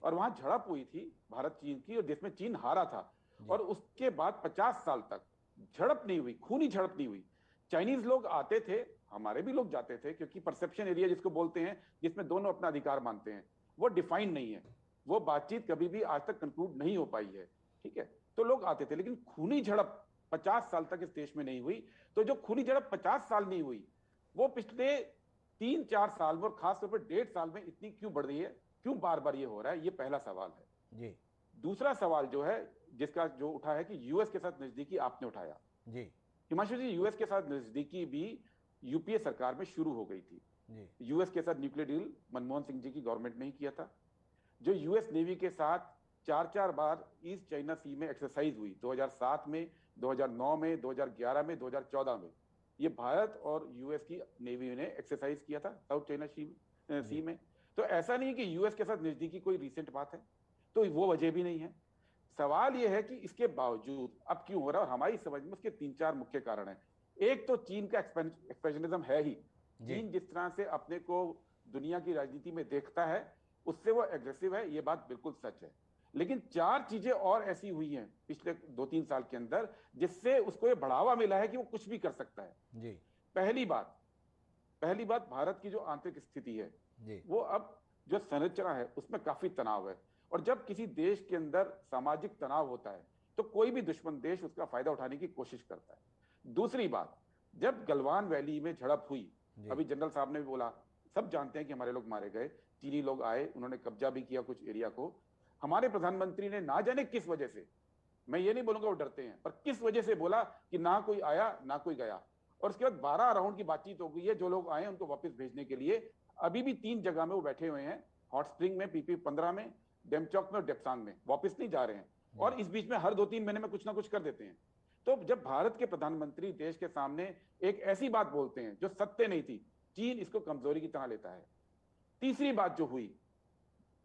और वहां झड़प हुई थी भारत चीन की, और जिसमें चीन हारा था। और उसके बाद 50 साल तक झड़प नहीं हुई, खूनी झड़प नहीं हुई। चाइनीज लोग आते थे, हमारे भी लोग जाते थे, क्योंकि परसेप्शन एरिया जिसको बोलते हैं, जिसमें दोनों अपना अधिकार मानते हैं, वो डिफाइन नहीं है, वो बातचीत कभी भी आज तक कंक्लूड नहीं हो पाई है। ठीक है, तो लोग आते थे, लेकिन खूनी झड़प 50 साल तक इस देश में नहीं हुई। तो जो खूनी झड़प 50 साल नहीं हुई, वो पिछले 3-4 साल में और खासतौर पर 1.5 साल में इतनी क्यों बढ़ रही है, क्यों बार बार ये हो रहा है? ये पहला सवाल है जी। दूसरा सवाल जो है, जिसका जो उठा है कि यूएस के साथ नजदीकी आपने उठाया जी, हिमांशु जी, यूएस के साथ नजदीकी भी यूपीए सरकार में शुरू हो गई थी जी। यूएस के साथ न्यूक्लियर डील मनमोहन सिंह जी की गवर्नमेंट ने ही किया था। जो यूएस नेवी के साथ 4 बार ईस्ट चाइना सी में एक्सरसाइज हुई, 2007 में, 2009 में, 2011 में, 2014 में, ये भारत और यूएस की नेवी ने एक्सरसाइज किया था साउथ चाइना सी में। तो ऐसा नहीं कि यूएस के साथ नजदीकी कोई रिसेंट बात है, तो वो वजह भी नहीं है। सवाल ये है कि इसके बावजूद अब क्यों हो रहा है, और हमारी समझ में उसके 3-4 मुख्य कारण हैं। एक तो चीन का एक्सपेंशनिज्म है ही, चीन जिस तरह से अपने को दुनिया की राजनीति में देखता है उससे वो एग्रेसिव है, ये बात बिल्कुल सच है। लेकिन 4 चीजें और ऐसी हुई हैं पिछले 2-3 साल के अंदर जिससे उसको ये बढ़ावा मिला है कि वो कुछ भी कर सकता है जी। पहली बात भारत की जो आंतरिक स्थिति है जी, वो अब जो संरचना है उसमें काफी तनाव है, और जब किसी देश के अंदर सामाजिक तनाव होता है तो कोई भी दुश्मन देश उसका फायदा उठाने की कोशिश करता है। दूसरी बात, जब गलवान वैली में झड़प हुई, अभी जनरल साहब ने भी बोला, सब जानते हैं कि हमारे लोग मारे गए, चीनी लोग आए, उन्होंने कब्जा भी किया कुछ एरिया को। हमारे प्रधानमंत्री ने ना जाने किस वजह से मैं ये नहीं बोलूंगा वो डरते हैं, पर किस वजह से बोला कि ना कोई आया ना कोई गया। और उसके बाद 12 राउंड की बातचीत हो गई है, जो लोग आए उनको वापस भेजने के लिए। अभी भी 3 जगह में वो बैठे हुए हैं, हॉट स्प्रिंग में, पीपी 15 में, डेमचौक में और डेप्सांग में, वापस नहीं जा रहे हैं। और इस बीच में हर 2-3 महीने में कुछ ना कुछ कर देते हैं। तो जब भारत के प्रधानमंत्री देश के सामने एक ऐसी बात बोलते हैं जो सत्य नहीं थी, चीन इसको कमजोरी की तरह लेता है। तीसरी बात जो हुई,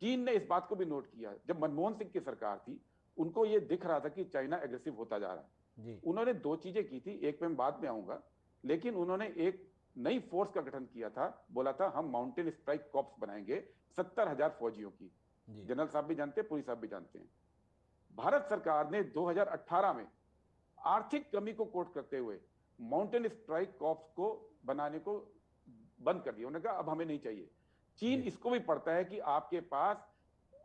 चीन ने इस बात को भी नोट किया, जब मनमोहन सिंह की सरकार थी उनको ये दिख रहा था कि चाइना एग्रेसिव होता जा रहा है जी। उन्होंने 2 चीजें की थी, एक पे मैं बाद में आऊंगा, लेकिन उन्होंने एक नई फोर्स का गठन किया था। बोला था हम माउंटेन स्ट्राइक कॉर्प्स बनाएंगे 70,000 फौजियों की। जनरल साहब भी जानते हैं, पुरी साहब भी जानते हैं। भारत सरकार ने 2018 में आर्थिक कमी को कोट करते हुए माउंटेन स्ट्राइक कॉर्प्स को बनाने को बंद कर दिया। उन्होंने कहा अब हमें नहीं चाहिए। चीन इसको भी पड़ता है कि आपके पास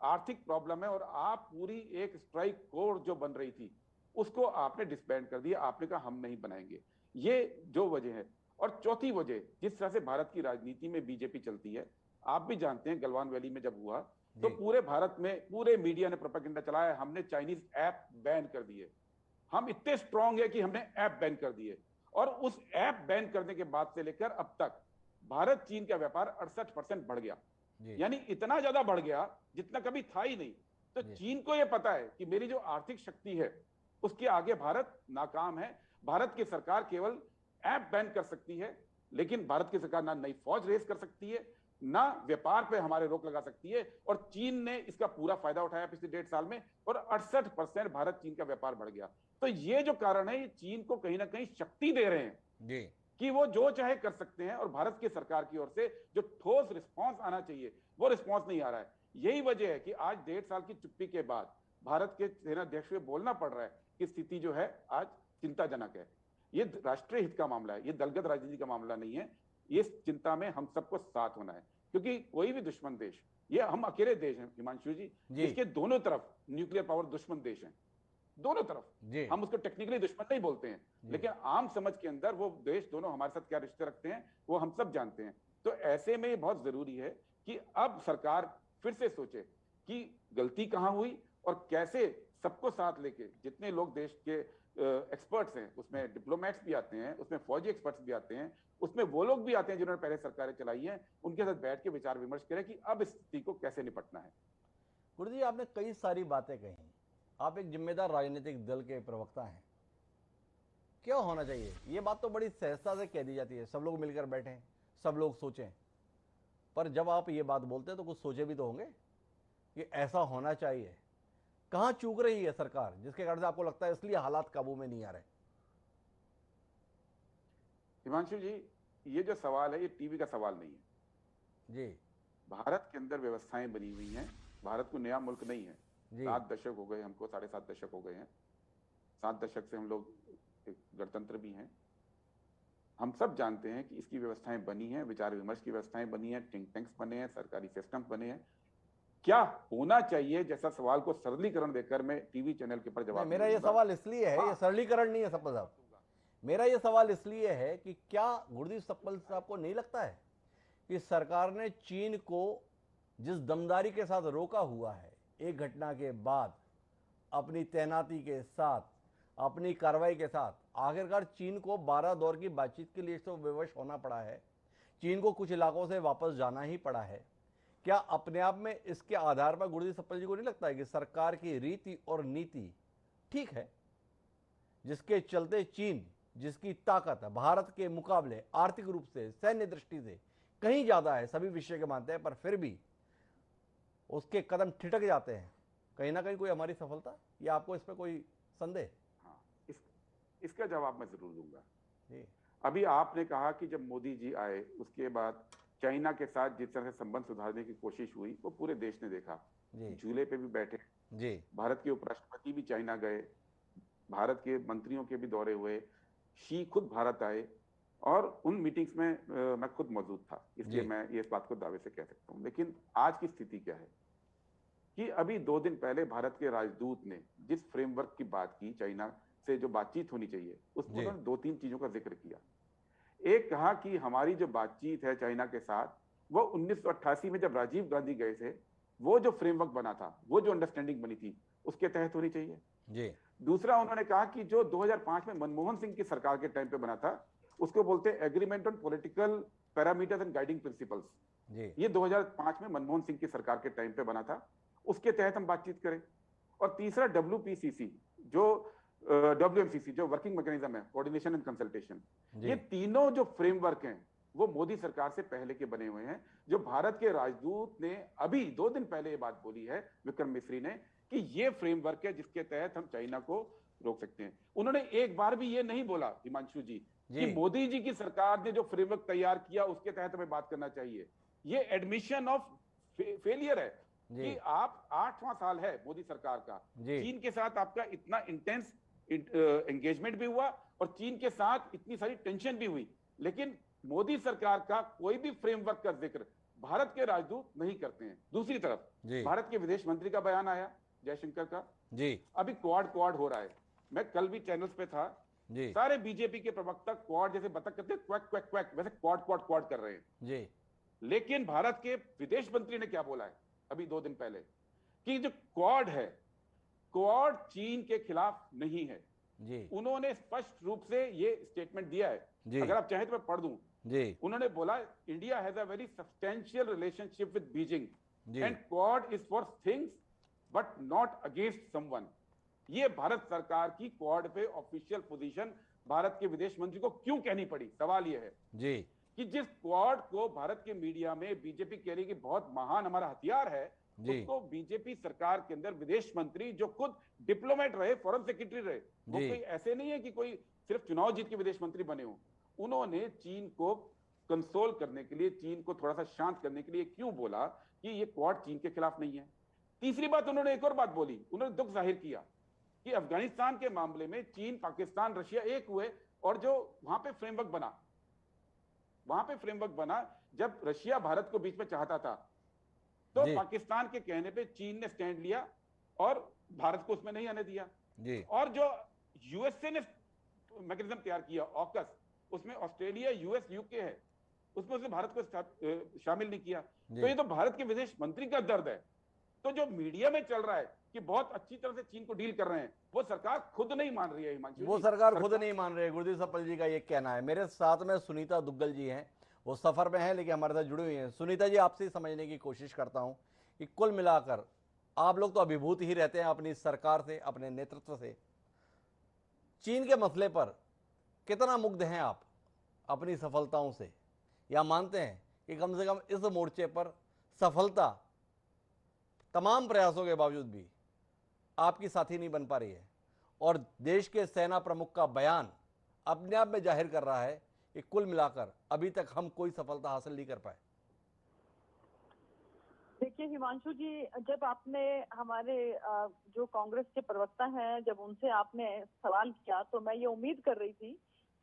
आर्थिक प्रॉब्लम है और आप पूरी एक स्ट्राइक कोर जो बन रही थी उसको आपने डिसबैंड कर दिया। आपने कहा हम नहीं बनाएंगे। ये जो वजह है। और चौथी वजह, जिस तरह से भारत की राजनीति में बीजेपी चलती है, आप भी जानते हैं गलवान वैली में जब हुआ तो पूरे भारत में पूरे मीडिया ने प्रोपेगेंडा चलाया, हमने चाइनीज ऐप बैन कर दिए, हम इतने स्ट्रांग है कि हमने ऐप बैन कर दिए। और उस ऐप बैन करने के बाद से लेकर अब तक भारत चीन का व्यापार 68% बढ़ गया, यानी इतना ज्यादा बढ़ गया जितना कभी था ही नहीं। तो चीन को यह पता है कि मेरी जो आर्थिक शक्ति है उसके आगे भारत नाकाम है। भारत की सरकार केवल ऐप बैन कर सकती है, लेकिन भारत की सरकार ना नई फौज रेस कर सकती है, ना व्यापार पे हमारे रोक लगा सकती है। और चीन ने इसका पूरा फायदा उठाया पिछले 1.5 साल में, और 68% भारत चीन का व्यापार बढ़ गया। तो ये जो कारण है, ये चीन को कहीं ना कहीं शक्ति दे रहे हैं जी, कि वो जो चाहे कर सकते हैं। और भारत की सरकार की ओर से जो ठोस रिस्पांस आना चाहिए वो रिस्पांस नहीं आ रहा है। यही वजह है कि आज 1.5 साल की चुप्पी के बाद भारत के सेनाध्यक्ष को बोलना पड़ रहा है कि स्थिति जो है आज चिंताजनक है। ये राष्ट्रीय हित का मामला है, ये दलगत राजनीति का मामला नहीं है। ये चिंता में हम सबको साथ होना है, क्योंकि कोई भी दुश्मन देश, ये हम अकेले देश हैं हिमांशु जी, इसके दोनों तरफ न्यूक्लियर पावर दुश्मन देश हैं, दोनों तरफ। हम उसको टेक्निकली दुश्मन नहीं बोलते हैं, लेकिन आम समझ के अंदर वो देश दोनों हमारे साथ क्या रिश्ते रखते हैं वो हम सब जानते हैं। तो ऐसे में ये बहुत जरूरी है कि अब सरकार फिर से सोचे कि गलती कहां हुई और कैसे सबको साथ लेके, जितने लोग देश के एक्सपर्ट्स हैं, उसमें डिप्लोमेट्स भी आते हैं, उसमें फौजी एक्सपर्ट्स भी आते हैं, उसमें वो लोग भी आते हैं जिन्होंने पहले सरकारें चलाई हैं, उनके साथ बैठ के विचार विमर्श करें कि अब इस स्थिति को कैसे निपटना है। गुरु जी, आपने कई सारी बातें कही, आप एक जिम्मेदार राजनीतिक दल के प्रवक्ता हैं, क्यों होना चाहिए? ये बात तो बड़ी सहजता से कह दी जाती है, सब लोग मिलकर बैठें, सब लोग सोचें, पर जब आप ये बात बोलते हैं तो कुछ सोचे भी तो होंगे कि ऐसा होना चाहिए। कहां चूक रही है सरकार जिसके कारण से आपको लगता है इसलिए हालात काबू में नहीं आ रहे? हिमांशु जी, ये जो सवाल है ये टीवी का सवाल नहीं है जी। भारत के अंदर व्यवस्थाएं बनी हुई हैं। भारत को नया मुल्क नहीं है, 7 दशक हो गए हमको, 7.5 दशक हो गए हैं। 7 दशक से हम लोग गणतंत्र भी हैं। हम सब जानते हैं कि इसकी व्यवस्थाएं बनी हैं, विचार विमर्श की व्यवस्थाएं बनी हैं, थिंक टैंक्स बने हैं, सरकारी सिस्टम बने हैं। क्या होना चाहिए जैसा सवाल को सरलीकरण देकर मैं टीवी चैनल के ऊपर जवाब मेरा ये सवाल इसलिए है, ये सरलीकरण नहीं है सप्पल साहब, मेरा ये सवाल इसलिए है कि क्या गुरदीप सप्पल साहब को नहीं लगता है कि सरकार ने चीन को जिस दमदारी के साथ रोका हुआ है, एक घटना के बाद अपनी तैनाती के साथ, अपनी कार्रवाई के साथ, आखिरकार चीन को 12 दौर की बातचीत के लिए तो विवश होना पड़ा है, चीन को कुछ इलाकों से वापस जाना ही पड़ा है। क्या अपने आप में इसके आधार पर गुरदीप सप्पल जी को नहीं लगता है कि सरकार की रीति और नीति ठीक है, जिसके चलते चीन, जिसकी ताकत भारत के मुकाबले आर्थिक रूप से, सैन्य दृष्टि से कहीं ज्यादा है, सभी विषय के मानते हैं, पर फिर भी उसके कदम ठिठक जाते हैं, कहीं ना कहीं कोई हमारी सफलता, या आपको इस पर कोई संदेह? हाँ, इसका जवाब मैं जरूर दूंगा जी। अभी आपने कहा कि जब मोदी जी आए उसके बाद चाइना के साथ जिस तरह से संबंध सुधारने की कोशिश हुई वो पूरे देश ने देखा। झूले पे भी बैठे जी, भारत के उपराष्ट्रपति भी चाइना गए, भारत के मंत्रियों के भी दौरे हुए, शी खुद भारत आए, और उन मीटिंग्स में मैं खुद मौजूद था, इसलिए मैं ये इस बात को दावे से कह सकता हूँ। लेकिन आज की स्थिति क्या है कि अभी 2 दिन पहले भारत के राजदूत ने जिस फ्रेमवर्क की बात की, चाइना से जो बातचीत होनी चाहिए, उसमें उन्होंने 2-3 चीजों का जिक्र किया। एक कहा कि हमारी जो बातचीत है चाइना के साथ, वो 1988 में जब राजीव गांधी गए थे, वो जो फ्रेमवर्क बना था, वो जो अंडरस्टैंडिंग बनी थी, उसके तहत होनी चाहिए। जी दूसरा उन्होंने कहा कि जो 2005 में मनमोहन सिंह की सरकार के टाइम पे बना था, उसको बोलते हैं agreement on political parameters and guiding principles. जी ये 2005 में मनमोहन सिंह की सरकार के टाइम पे बना था, उसके तहत हम बातचीत करें। और तीसरा WPCC, जो WMCC, जो वर्किंग मैकेनिज्म है, कोऑर्डिनेशन एंड कंसल्टेशन, जी ये तीनों जो फ्रेमवर्क हैं वो मोदी सरकार से पहले के बने हुए हैं। जो भारत के राजदूत ने अभी 2 दिन पहले ये बात बोली है, विक्रम मिस्री ने, कि ये फ्रेमवर्क है जिसके तहत हम चाइना को रोक सकते हैं। उन्होंने एक बार भी ये नहीं बोला, हिमांशु जी, कि मोदी जी की सरकार ने जो फ्रेमवर्क तैयार किया उसके तहत हमें बात करना चाहिए। ये एडमिशन ऑफ फेलियर है कि आप 8वां साल है मोदी सरकार का, चीन के साथ आपका इतना इंटेंस एंगेजमेंट भी हुआ और चीन के साथ इतनी सारी टेंशन भी हुई, लेकिन मोदी सरकार का कोई भी फ्रेमवर्क का जिक्र भारत के राजदूत नहीं करते हैं। दूसरी तरफ भारत के विदेश मंत्री का बयान आया, जयशंकर का, अभी क्वाड हो रहा है। मैं कल भी चैनल्स पे था, सारे बीजेपी के प्रवक्ता क्वाड जैसे बतख करते क्वैक क्वैक क्वैक, वैसे क्वाड कर रहे हैं। लेकिन भारत के विदेश मंत्री ने क्या बोला है अभी 2 दिन पहले, कि जो क्वाड है, क्वाड चीन के खिलाफ नहीं है। उन्होंने स्पष्ट रूप से ये स्टेटमेंट दिया है, अगर आप चाहें तो मैं पढ़ दूं। उन्होंने बोला, India has a very substantial relationship with Beijing and quad is for things but not against someone. ये भारत सरकार की क्वाड पे ऑफिशियल पोजीशन भारत के विदेश मंत्री को क्यों कहनी पड़ी? सवाल ये है कि जिस क्वाड को भारत के मीडिया में बीजेपी कह रही है कि बहुत महान हमारा हथियार है, उसको बीजेपी सरकार के अंदर विदेश मंत्री जो खुद डिप्लोमेट रहे, फॉरेन सेक्रेटरी रहे, वो कोई ऐसे नहीं है कि कोई सिर्फ चुनाव जीत के विदेश मंत्री बने हो। उन्होंने चीन को कंसोल करने के लिए, चीन को थोड़ा सा शांत करने के लिए क्यों बोला कि ये क्वाड चीन के खिलाफ नहीं है? तीसरी बात, उन्होंने एक और बात बोली, उन्होंने दुख जाहिर किया कि अफगानिस्तान के मामले में चीन, पाकिस्तान, रशिया एक हुए और जो वहां पे फ्रेमवर्क बना, जब रशिया भारत को बीच में चाहता था तो पाकिस्तान के कहने पे चीन ने स्टैंड लिया और भारत को उसमें नहीं आने दिया। और जो यूएसए ने मैकेनिज्म तैयार किया, ऑकस, उसमें ऑस्ट्रेलिया, यूएस, यूके है, उसमें उसने भारत को शामिल नहीं किया। तो ये तो भारत के विदेश मंत्री का दर्द है। तो जो मीडिया में चल रहा है कि बहुत अच्छी तरह से चीन को डील कर रहे हैं, वो सरकार खुद नहीं मान रही है। हिमांशु, वो सरकार खुद नहीं मान रही है, गुरदीप सप्पल जी का ये कहना है। मेरे साथ में सुनीता दुग्गल जी हैं, वो सफर में हैं लेकिन हमारे साथ जुड़ी हुई हैं। सुनीता जी, आपसे ही समझने की कोशिश करता हूं कि कुल मिलाकर आप लोग तो अभिभूत ही रहते हैं अपनी सरकार से, अपने नेतृत्व से। चीन के मसले पर कितना मुग्ध हैं आप अपनी सफलताओं से, या मानते हैं कि कम से कम इस मोर्चे पर सफलता तमाम प्रयासों के बावजूद भी आपकी साथी नहीं बन पा रही है, और देश के सेना प्रमुख का बयान अपने आप में जाहिर कर रहा है कि कुल मिलाकर अभी तक हम कोई सफलता हासिल नहीं कर पाए? देखिए हिमांशु जी, जब आपने हमारे जो कांग्रेस के प्रवक्ता हैं, जब उनसे आपने सवाल किया तो मैं ये उम्मीद कर रही थी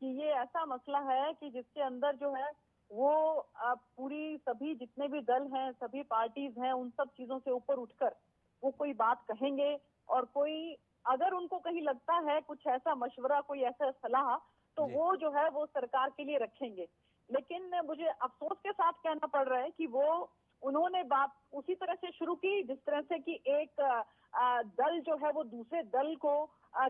कि ये ऐसा मसला है कि जिसके अंदर जो है वो पूरी सभी जितने भी दल हैं, सभी पार्टीज हैं, उन सब चीजों से ऊपर उठकर वो कोई बात कहेंगे, और कोई अगर उनको कहीं लगता है कुछ ऐसा मशवरा, कोई ऐसा सलाह, तो वो जो है वो सरकार के लिए रखेंगे। लेकिन मुझे अफसोस के साथ कहना पड़ रहा है कि उन्होंने बात उसी तरह से शुरू की जिस तरह से कि एक दल जो है वो दूसरे दल को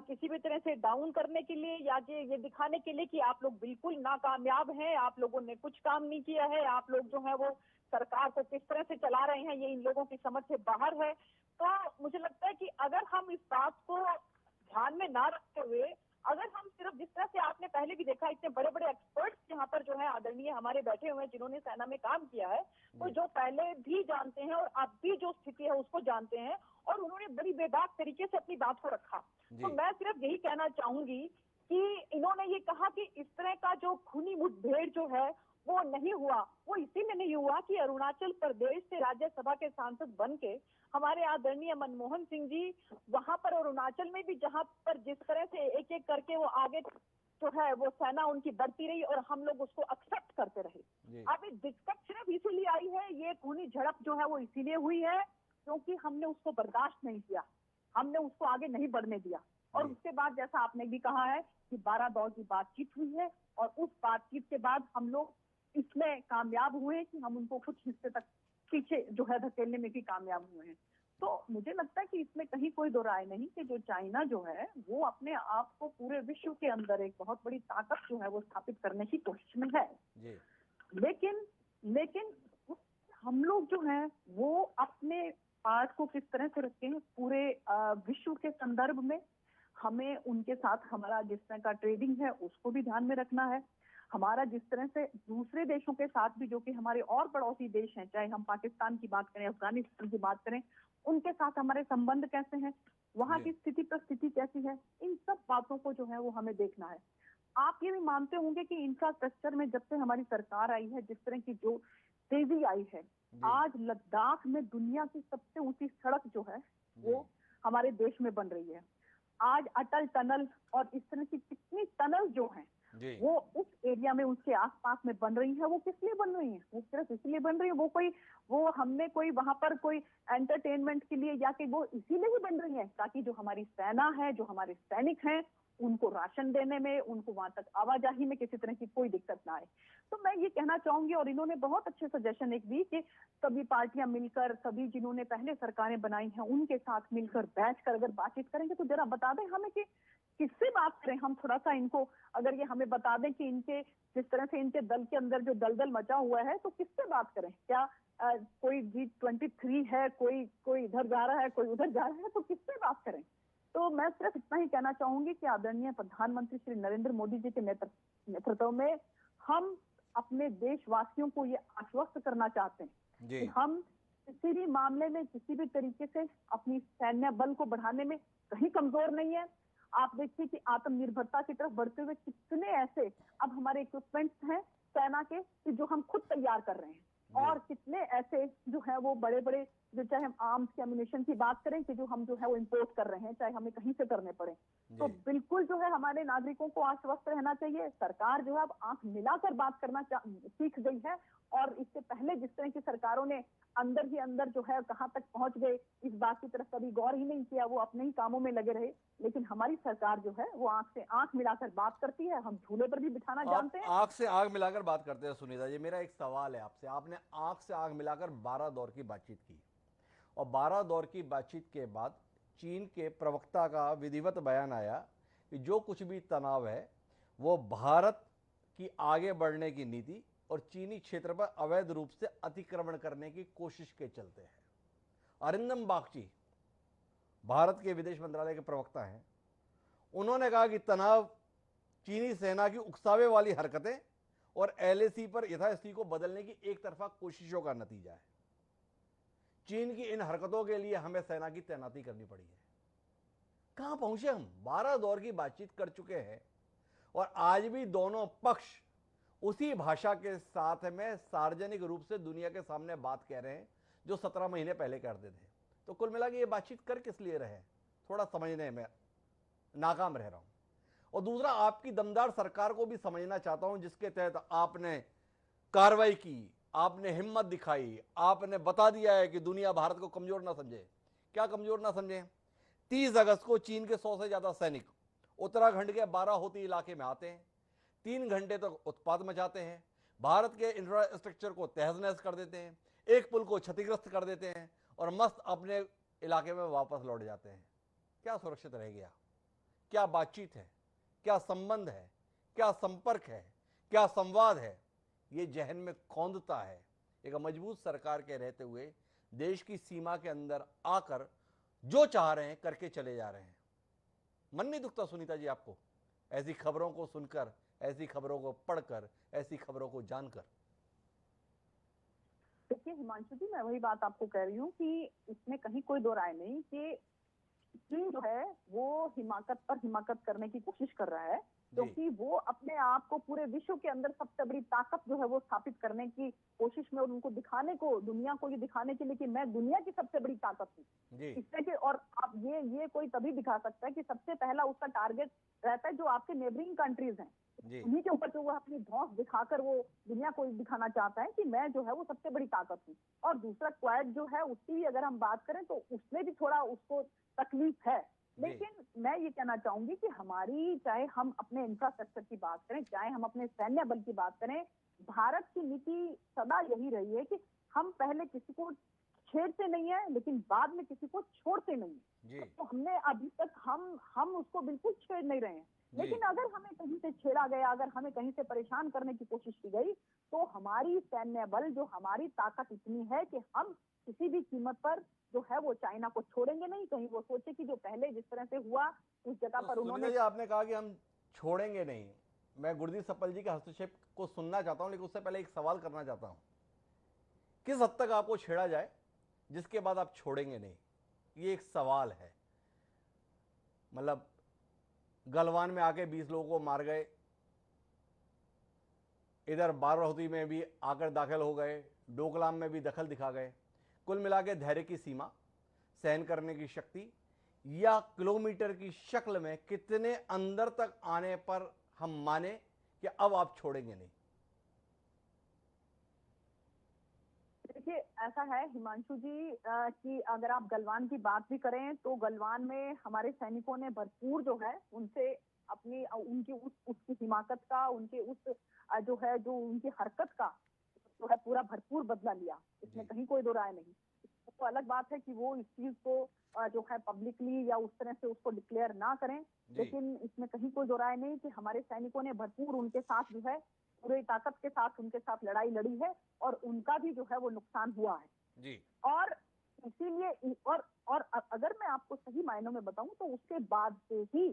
किसी भी तरह से डाउन करने के लिए, या कि ये दिखाने के लिए कि आप लोग बिल्कुल नाकामयाब हैं, आप लोगों ने कुछ काम नहीं किया है, आप लोग जो है वो सरकार को किस तरह से चला रहे हैं, ये इन लोगों की समझ से बाहर है। तो मुझे लगता है कि अगर हम इस बात को ध्यान में ना रखते हुए, अगर हम सिर्फ जिस तरह से आपने पहले भी देखा, इतने बड़े बड़े एक्सपर्ट्स यहाँ पर जो है आदरणीय हमारे बैठे हुए हैं जिन्होंने सेना में काम किया है, तो जो पहले भी जानते हैं और अब भी जो स्थिति है उसको जानते हैं, और उन्होंने बड़ी बेबाक तरीके से अपनी बात को रखा। तो मैं सिर्फ यही कहना चाहूंगी कि इन्होंने ये कहा कि इस तरह का जो खूनी मुठभेड़ जो है वो नहीं हुआ, वो इसीलिए नहीं हुआ कि अरुणाचल प्रदेश से राज्यसभा के सांसद बन के हमारे आदरणीय मनमोहन सिंह जी वहां पर अरुणाचल में भी, जहां पर जिस तरह से एक एक करके वो आगे जो है वो सेना उनकी बढ़ती रही और हम लोग उसको एक्सेप्ट करते रहे। अब दिक्कत सिर्फ इसीलिए आई है, ये खूनी झड़प जो है वो इसीलिए हुई है क्योंकि हमने उसको बर्दाश्त नहीं किया, हमने उसको आगे नहीं बढ़ने दिया। और उसके बाद जैसा आपने भी कहा है कि 12 दौर की बातचीत हुई है, और उस बातचीत के बाद हम लोग इसमें कामयाब हुए कि हम उनको कुछ हिस्से तक पीछे जो है धकेलने में भी कामयाब हुए हैं। तो मुझे लगता है कि इसमें कहीं कोई दो राय नहीं कि जो चाइना जो है वो अपने आप को पूरे विश्व के अंदर एक बहुत बड़ी ताकत जो है वो स्थापित करने की कोशिश में है। जी लेकिन लेकिन हम लोग जो है वो अपने पार्ट को किस तरह से रखते हैं पूरे विश्व के संदर्भ में। हमें उनके साथ हमारा जिस तरह का ट्रेडिंग है उसको भी ध्यान में रखना है। हमारा जिस तरह से दूसरे देशों के साथ भी जो कि हमारे और पड़ोसी देश हैं, चाहे हम पाकिस्तान की बात करें, अफगानिस्तान की बात करें, उनके साथ हमारे संबंध कैसे हैं, वहां की स्थिति परिस्थिति कैसी है, इन सब बातों को जो है वो हमें देखना है। आप ये भी मानते होंगे कि इंफ्रास्ट्रक्चर में जब से हमारी सरकार आई है, जिस तरह की जो तेजी आई है, आज लद्दाख में दुनिया की सबसे ऊंची सड़क जो है वो हमारे देश में बन रही है। आज अटल टनल और इस तरह की कितनी टनल जो हैं वो उस एरिया में उसके आसपास में बन रही है। वो किस लिए बन रही है? वो सिर्फ इसलिए बन रही है, वो हमने कोई वहां पर कोई एंटरटेनमेंट के लिए या कि वो इसीलिए ही बन रही है ताकि जो हमारी सेना है, जो हमारे सैनिक हैं, उनको राशन देने में, उनको वहां तक आवाजाही में किसी तरह की कोई दिक्कत ना आए। तो मैं ये कहना चाहूंगी, और इन्होंने बहुत अच्छे सजेशन एक दी कि सभी पार्टियां मिलकर, सभी जिन्होंने पहले सरकारें बनाई हैं उनके साथ मिलकर बैठकर अगर बातचीत करेंगे तो जरा बता दें हमें कि किससे बात करें। हम थोड़ा सा इनको अगर ये हमें बता दें कि इनके जिस तरह से इनके दल के अंदर जो दलदल मचा हुआ है तो किससे बात करें। क्या कोई G23 है, कोई इधर जा रहा है, कोई उधर जा रहा है, तो किससे बात करें। तो मैं सिर्फ इतना ही कहना चाहूंगी कि आदरणीय प्रधानमंत्री श्री नरेंद्र मोदी जी के नेतृत्व में हम अपने देशवासियों को ये आश्वस्त करना चाहते हैं कि हम किसी भी मामले में किसी भी तरीके से अपनी सैन्य बल को बढ़ाने में कहीं कमजोर नहीं है। आप देखिए कि आत्मनिर्भरता की तरफ बढ़ते हुए कितने ऐसे अब हमारे इक्विपमेंट्स हैं सेना के कि जो हम खुद तैयार कर रहे हैं, और कितने ऐसे जो है वो बड़े बड़े जो चाहे हम आर्म्स के एम्युनिशन की बात करें कि जो हम जो है वो इंपोर्ट कर रहे हैं, चाहे हमें कहीं से करने पड़े। तो बिल्कुल जो है हमारे नागरिकों को आश्वस्त रहना चाहिए। सरकार जो है अब आंख मिलाकर बात करना सीख गई है, और इससे पहले जिस तरह की सरकारों ने अंदर ही अंदर जो है कहां तक पहुंच गए इस बात की तरफ कभी गौर ही नहीं किया, वो अपने ही कामों में लगे रहे। लेकिन हमारी सरकार जो है वो आंख से आंख मिलाकर बात करती है। हम झूले पर भी बिठाना जानते हैं। आंख से आंख मिलाकर बात करते हैं। सुनीता जी, मेरा एक सवाल है आपसे। आपने आंख से आंख मिलाकर 12 दौर की बातचीत की, और 12 दौर की बातचीत के बाद चीन के प्रवक्ता का विधिवत बयान आया कि जो कुछ भी तनाव है वो भारत की आगे बढ़ने की नीति और चीनी क्षेत्र पर अवैध रूप से अतिक्रमण करने की कोशिश के चलते है। अरिंदम बागची भारत के विदेश मंत्रालय के प्रवक्ता हैं। उन्होंने कहा कि तनाव चीनी सेना की उकसावे वाली हरकतें और LAC पर यथास्थिति को बदलने की एक तरफा कोशिशों का नतीजा है। चीन की इन हरकतों के लिए हमें सेना की तैनाती करनी पड़ी है। कहां पहुंचे हम? 12 दौर की बातचीत कर चुके हैं, और आज भी दोनों पक्ष उसी भाषा के साथ में सार्वजनिक रूप से दुनिया के सामने बात कह रहे हैं जो 17 महीने पहले करते थे। तो कुल मिला के ये बातचीत कर किस लिए रहे, थोड़ा समझने में नाकाम रह रहा हूं। और दूसरा, आपकी दमदार सरकार को भी समझना चाहता हूं, जिसके तहत आपने कार्रवाई की, आपने हिम्मत दिखाई, आपने बता दिया है कि दुनिया भारत को कमजोर ना समझे। क्या कमजोर ना समझे? 30 अगस्त को चीन के 100 से ज्यादा सैनिक उत्तराखंड के 12 होती इलाके में आते हैं, 3 घंटे तक उत्पात मचाते हैं, भारत के इंफ्रास्ट्रक्चर को तहस नहस कर देते हैं, एक पुल को क्षतिग्रस्त कर देते हैं, और मस्त अपने इलाके में वापस लौट जाते हैं। क्या सुरक्षित रह गया? क्या बातचीत है? क्या संबंध है? क्या संपर्क है? क्या संवाद है? ये जहन में कौंधता है। एक मजबूत सरकार के रहते हुए देश की सीमा के अंदर आकर जो चाह रहे हैं करके चले जा रहे हैं। मन नहीं दुखता सुनीता जी आपको ऐसी खबरों को सुनकर, ऐसी खबरों को पढ़कर, ऐसी खबरों को जानकर? देखिए हिमांशु जी, मैं वही बात आपको कह रही हूँ कि इसमें कहीं कोई दो राय नहीं कि चीन जो है वो हिमाकत पर हिमाकत करने की कोशिश कर रहा है, क्योंकि वो अपने आप को पूरे विश्व के अंदर सबसे बड़ी ताकत जो है वो स्थापित करने की कोशिश में, और उनको दिखाने को, दुनिया को ये दिखाने के लिए कि मैं दुनिया की सबसे बड़ी ताकत हूँ इससे कि, और आप ये कोई तभी दिखा सकता है कि सबसे पहला उसका टारगेट रहता है जो आपके नेबरिंग कंट्रीज हैं, उन्हीं के ऊपर जो वो अपनी धौंस दिखाकर वो दुनिया को दिखाना चाहता है कि मैं जो है वो सबसे बड़ी ताकत हूँ। और दूसरा क्वाड जो है उसकी भी अगर हम बात करें तो उसमें भी थोड़ा उसको तकलीफ है। लेकिन मैं ये कहना चाहूंगी कि हमारी, चाहे हम अपने इंफ्रास्ट्रक्चर की बात करें, चाहे हम अपने सैन्य बल की बात करें, भारत की नीति सदा यही रही है कि हम पहले किसी को छेड़ते नहीं है लेकिन बाद में किसी को छोड़ते नहीं है। जी तो हमने अभी तक हम उसको बिल्कुल छेड़ नहीं रहे हैं। जी लेकिन अगर हमें कहीं से छेड़ा गया, अगर हमें कहीं से परेशान करने की कोशिश की गई, तो हमारी सैन्य बल, जो हमारी ताकत इतनी है कि हम किसी भी कीमत पर जो है वो चाइना को छोड़ेंगे नहीं। कहीं वो सोचे कि जो पहले जिस तरह से हुआ उस जगह तो पर सुनीता उन्होंने जी, आपने कहा कि हम छोड़ेंगे नहीं। मैं गुरदीप सप्पल जी के हस्तक्षेप को सुनना चाहता हूं, लेकिन उससे पहले एक सवाल करना चाहता हूं। किस हद तक आपको छेड़ा जाए जिसके बाद आप छोड़ेंगे नहीं? ये एक सवाल है। मतलब गलवान में आके 20 लोगों को मार गए, इधर बारामती में भी आकर दाखिल हो गए, डोकलाम में भी दखल दिखा गए। कुल मिला के धैर्य की सीमा, सहन करने की शक्ति, या किलोमीटर की शक्ल में कितने अंदर तक आने पर हम माने कि अब आप छोड़ेंगे नहीं? देखिए, ऐसा है हिमांशु जी कि अगर आप गलवान की बात भी करें तो गलवान में हमारे सैनिकों ने भरपूर जो है उनसे अपनी उनकी उसकी हिमाकत का, उनके उस जो है जो उनकी हरकत का जो है पूरा भरपूर बदला लिया। इसमें जी। कहीं कोई दो राय नहीं। तो अलग बात है कि वो इस चीज को जो है पब्लिकली या उस तरह से उसको डिक्लेयर ना करें, जी लेकिन इसमें कहीं कोई दो राय नहीं कि हमारे सैनिकों ने भरपूर उनके साथ जो है पूरी ताकत के साथ उनके साथ लड़ाई लड़ी है और उनका भी जो है वो नुकसान हुआ है। जी और इसीलिए और अगर मैं आपको सही मायनों में बताऊं तो उसके बाद से ही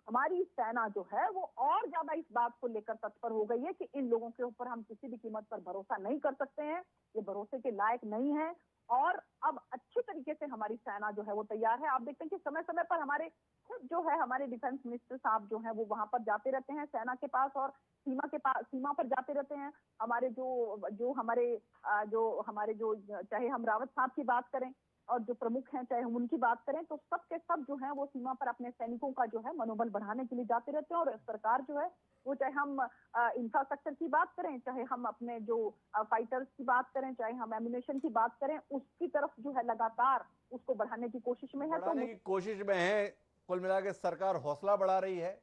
हमारी सेना जो है वो और ज्यादा इस बात को लेकर तत्पर हो गई है कि इन लोगों के ऊपर हम किसी भी कीमत पर भरोसा नहीं कर सकते हैं, ये भरोसे के लायक नहीं है। और अब अच्छी तरीके से हमारी सेना जो है वो तैयार है। आप देखते हैं कि समय समय पर हमारे खुद जो है हमारे डिफेंस मिनिस्टर साहब जो है वो वहां पर जाते रहते हैं सेना के पास और सीमा पर जाते रहते हैं। हमारे जो हमारे जो चाहे हम रावत साहब की बात करें और जो प्रमुख हैं चाहे हम उनकी बात करें, तो सब के सब जो है वो सीमा पर अपने सैनिकों का जो है मनोबल बढ़ाने के लिए जाते रहते हैं। और सरकार जो है वो चाहे हम इंफ्रास्ट्रक्चर की बात करें, चाहे हम अपने जो फाइटर्स की बात करें, चाहे हम एम्यूनेशन की बात करें, उसकी तरफ जो है लगातार उसको बढ़ाने की कोशिश में है। बढ़ाने की कोशिश में है। कुल मिला के सरकार हौसला बढ़ा रही है,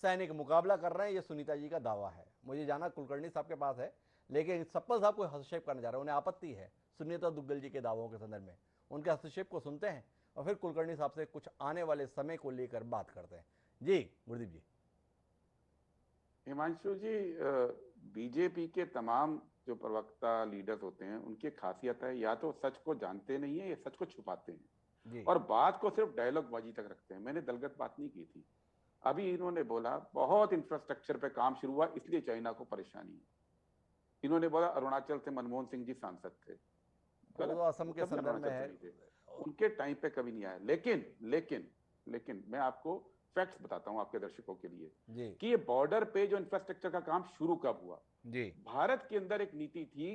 सैनिक मुकाबला कर रहे हैं, ये सुनीता जी का दावा है। मुझे जाना कुलकर्णी साहब के पास है, लेकिन सप्पल साहब को हस्तक्षेप करने जा रहे हैं। उन्हें आपत्ति है सुनीता दुग्गल जी के दावों के संदर्भ में। उनके हस्तक्षेप को सुनते हैं और फिर कुलकर्णी साहब से कुछ आने वाले समय को लेकर बात करते हैं। जी गुरदीप जी। हिमांशु जी, बीजेपी के तमाम जो प्रवक्ता लीडर्स होते हैं उनकी खासियत है या तो सच को जानते नहीं है या सच को छुपाते हैं जी और बात को सिर्फ डायलॉग बाजी तक रखते हैं। मैंने दलगत बात नहीं की थी। अभी इन्होंने बोला बहुत इंफ्रास्ट्रक्चर पे काम शुरू हुआ इसलिए चाइना को परेशानी है। इन्होंने बोला अरुणाचल से मनमोहन सिंह जी सांसद थे, वो तो असम के कभी संदर्भ में अरुणाचल है। से नहीं थे, उनके टाइम पे कभी नहीं आया। लेकिन लेकिन लेकिन मैं आपको फैक्ट्स बताता हूं आपके दर्शकों के लिए जी कि ये बॉर्डर पे जो इंफ्रास्ट्रक्चर का काम शुरू कब हुआ। जी भारत के अंदर एक नीति थी,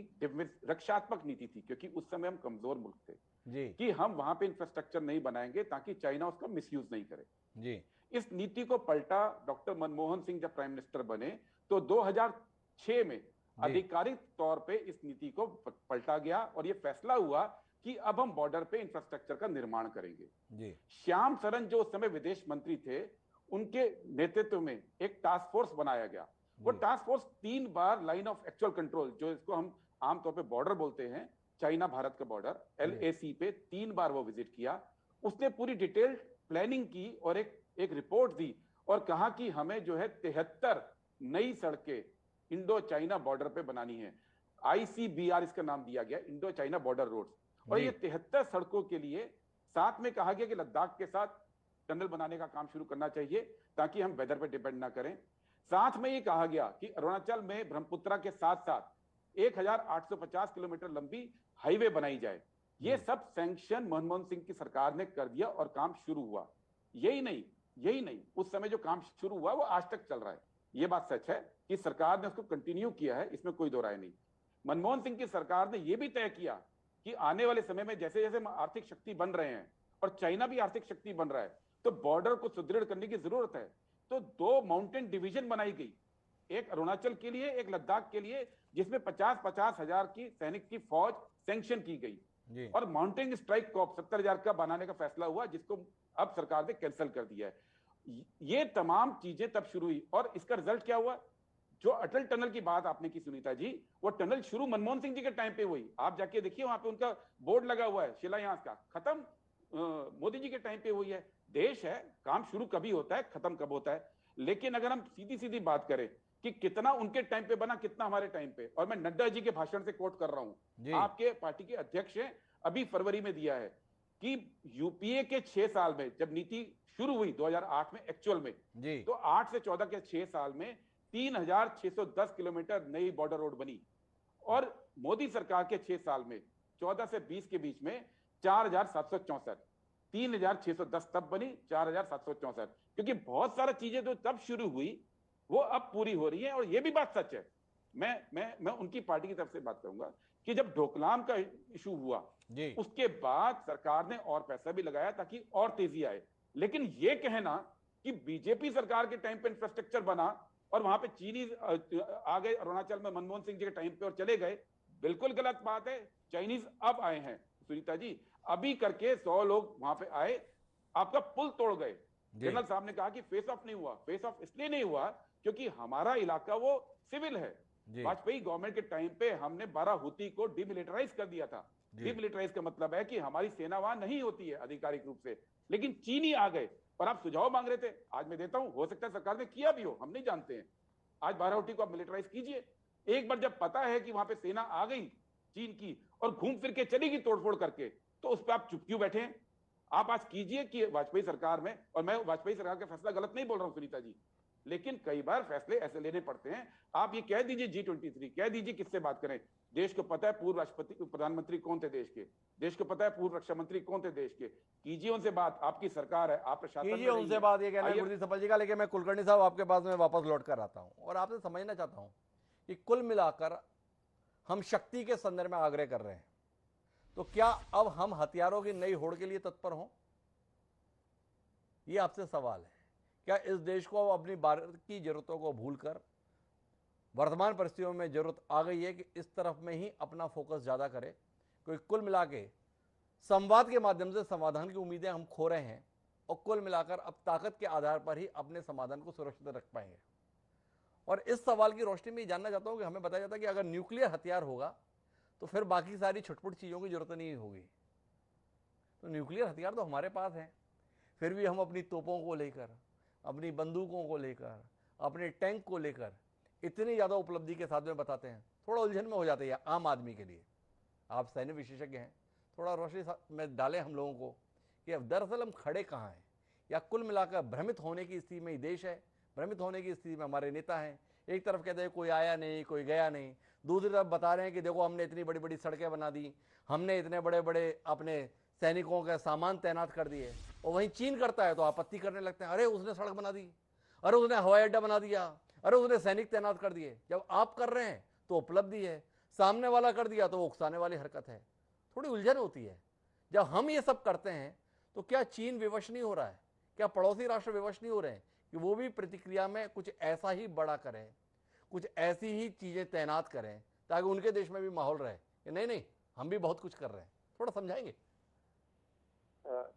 रक्षात्मक नीति थी, क्योंकि उस समय हम कमजोर मुल्क थे, जी कि हम वहां पे इंफ्रास्ट्रक्चर नहीं बनाएंगे ताकि चाइना उसका मिसयूज नहीं करे। जी इस नीति को पलटा डॉक्टर मनमोहन सिंह जब प्राइम मिनिस्टर बने तो 2006 में आधिकारिक तौर पे इस नीति को पलटा गया और ये फैसला हुआ कि अब हम बॉर्डर पे इंफ्रास्ट्रक्चर का निर्माण करेंगे। जी श्याम सरन जो उस समय विदेश मंत्री थे, उनके नेतृत्व में एक टास्क फोर्स बनाया गया। वो जी। टास्क फोर्स 3 बार लाइन ऑफ एक्चुअल कंट्रोल, जो इसको हम आमतौर पे बॉर्डर बोलते हैं, चाइना भारत का बॉर्डर LAC पे 3 बार वो विजिट किया। उसने पूरी डिटेल्ड प्लानिंग की और एक रिपोर्ट दी और कहा कि हमें जो है 73 नई सड़कें इंडो चाइना बॉर्डर पे बनानी है। ICBR इसका नाम दिया गया, इंडो चाइना बॉर्डर रोड्स। और ये 73 सड़कों के लिए साथ में कहा गया कि लद्दाख के साथ टनल बनाने का काम शुरू करना चाहिए ताकि हम वेदर पे डिपेंड ना करें। साथ में ये कहा गया कि अरुणाचल में ब्रह्मपुत्रा के साथ साथ 1850 किलोमीटर लंबी हाईवे बनाई जाए। ये सब सैंक्शन मनमोहन सिंह की सरकार ने कर दिया और काम शुरू हुआ। यही नहीं, उस समय जो काम शुरू हुआ वो आज तक चल रहा है। ये बात सच है कि सरकार ने उसको कंटिन्यू किया है, इसमें कोई दो राय नहीं। मनमोहन सिंह की सरकार ने यह भी तय किया कि आने वाले समय में जैसे जैसे हम आर्थिक शक्ति बन रहे हैं और चाइना भी आर्थिक शक्ति बन रहा है, तो बॉर्डर को सुदृढ़ करने की जरूरत है। तो 2 माउंटेन डिवीजन बनाई गई, एक अरुणाचल के लिए, एक लद्दाख के लिए, जिसमें 50-50 हजार की सैनिक की फौज सैंक्शन की गई और माउंटेन स्ट्राइक कॉर्प 70,000 का बनाने का फैसला हुआ, जिसको अब सरकार ने कैंसिल कर दिया है। ये तमाम चीजें तब शुरू हुई और इसका रिजल्ट क्या हुआ? जो अटल टनल की बात आपने की सुनीता जी, वो टनल शुरू मनमोहन सिंह जी के टाइम पे हुई। आप जाके देखिए, वहां पे उनका बोर्ड लगा हुआ है शिलान्यास का। खत्म मोदी जी के टाइम पे हुई है। देश है, काम शुरू कभी होता है, खत्म कब होता है। लेकिन अगर हम सीधी सीधी बात करें कि कितना उनके टाइम पे बना, कितना हमारे टाइम पे, और मैं नड्डा जी के भाषण से कोट कर रहा हूं, आपके पार्टी के अध्यक्ष हैं, अभी फरवरी में दिया है कि यूपीए के 6 साल में, जब नीति शुरू हुई 2008 में एक्चुअल में, तो 8 से 14 के 6 साल में 3610 किलोमीटर नई बॉर्डर रोड बनी। और मोदी सरकार के 6 साल में 14 से 20 के बीच में 4764, 3610 तब बनी, 4764। क्योंकि बहुत सारी चीजें जो तब शुरू हुई वो अब पूरी हो रही है। और ये भी बात सच है, मैं उनकी पार्टी की तरफ से बात करूंगा कि जब ढोकलाम का इशू हुआ उसके बाद सरकार ने और पैसा भी लगाया ताकि और तेजी आए। लेकिन ये कहना कि बीजेपी सरकार के टाइम पे इंफ्रास्ट्रक्चर बना और वहां पे चीनी आ गए अरुणाचल में मनमोहन सिंह जी के टाइम पे और चले गए, बिल्कुल गलत बात है। चाइनीज अब आए हैं सुनीता जी, अभी करके 100 लोग वहां पे आए, आपका पुल तोड़ गए। जनरल साहब ने कहा कि फेस ऑफ नहीं हुआ। फेस ऑफ इसलिए नहीं हुआ क्योंकि हमारा इलाका वो सिविल है। वाजपेयी गवर्नमेंट के टाइम पे हमने बाराहूती को डिमिलिटराइज कर दिया था। डिमिलिटराइज का मतलब है कि हमारी सेना वहां नहीं होती है आधिकारिक रूप से। लेकिन चीनी आ गए और आप सुझाव मांग रहे थे, आज मैं देता हूं, हो सकता है सरकार ने किया भी हो, हम नहीं जानते हैं। आज बाराहूती को आप मिलिटराइज कीजिए। एक बार जब पता है कि वहां पे सेना आ गई चीन की और घूम फिर के चलेगी तोड़फोड़ करके, तो उस पर आप चुप क्यों बैठे हैं? आप आज कीजिए कि वाजपेयी सरकार में, और मैं वाजपेयी सरकार का फैसला गलत नहीं बोल रहा हूं सुनीता जी, लेकिन कई बार फैसले ऐसे लेने पड़ते हैं। आप ये कह दीजिए G23, कह दीजिए किससे बात करें। देश को पता है पूर्व राष्ट्रपति प्रधानमंत्री कौन थे देश के, देश को पता है पूर्व रक्षा मंत्री कौन थे देश के, कीजिए उनसे बात। आपकी सरकार है, आप प्रशासन कीजिए उनसे बात, ये कहना है गुरदीप सफल जी का। लेकिन मैं कुलकर्णी साहब आपके पास में वापस लौट कर आता हूं और आपसे समझना चाहता हूं कि कुल मिलाकर हम शक्ति के संदर्भ में आग्रह कर रहे हैं, तो क्या अब हम हथियारों की नई होड़ के लिए तत्पर हों? यह आपसे सवाल है। क्या इस देश को अपनी भारत की जरूरतों को भूलकर वर्तमान परिस्थितियों में जरूरत आ गई है कि इस तरफ में ही अपना फोकस ज्यादा करे? क्योंकि कुल मिला के संवाद के माध्यम से समाधान की उम्मीदें हम खो रहे हैं और कुल मिलाकर अब ताकत के आधार पर ही अपने समाधान को सुरक्षित रख पाएंगे। और इस सवाल की रोशनी में जानना चाहता हूं कि हमें बताया जाता है कि अगर न्यूक्लियर हथियार होगा तो फिर बाकी सारी छुटपुट चीजों की जरूरत नहीं होगी। तो न्यूक्लियर हथियार तो हमारे पास है, फिर भी हम अपनी तोपों को लेकर, अपनी बंदूकों को लेकर, अपने टैंक को लेकर इतनी ज्यादा उपलब्धि के साथ में बताते हैं, थोड़ा उलझन में हो जाते हैं आम आदमी के लिए। आप सैन्य विशेषज्ञ हैं, थोड़ा रोशनी में डालें हम लोगों को कि अब दरअसल हम खड़े कहाँ हैं, या कुल मिलाकर भ्रमित होने की स्थिति में ही देश है, भ्रमित होने की स्थिति में हमारे नेता हैं। एक तरफ कहते हैं कोई आया नहीं, कोई गया नहीं, दूसरी तरफ बता रहे हैं कि देखो हमने इतनी बड़ी बड़ी सड़कें बना दी, हमने इतने बड़े बड़े अपने सैनिकों के सामान तैनात कर दिए। और वहीं चीन करता है तो आपत्ति करने लगते हैं, अरे उसने सड़क बना दी, अरे उसने हवाई अड्डा बना दिया, अरे उसने सैनिक तैनात कर दिए। जब आप कर रहे हैं तो उपलब्धि है, सामने वाला कर दिया तो वो उकसाने वाली हरकत है। थोड़ी उलझन होती है। जब हम ये सब करते हैं तो क्या चीन विवश नहीं हो रहा है? क्या पड़ोसी राष्ट्र विवश नहीं हो रहे हैं कि वो भी प्रतिक्रिया में कुछ ऐसा ही बड़ा करें, कुछ ऐसी ही चीजें तैनात करें ताकि उनके देश में भी माहौल रहे कि नहीं नहीं हम भी बहुत कुछ कर रहे हैं? थोड़ा समझाएंगे।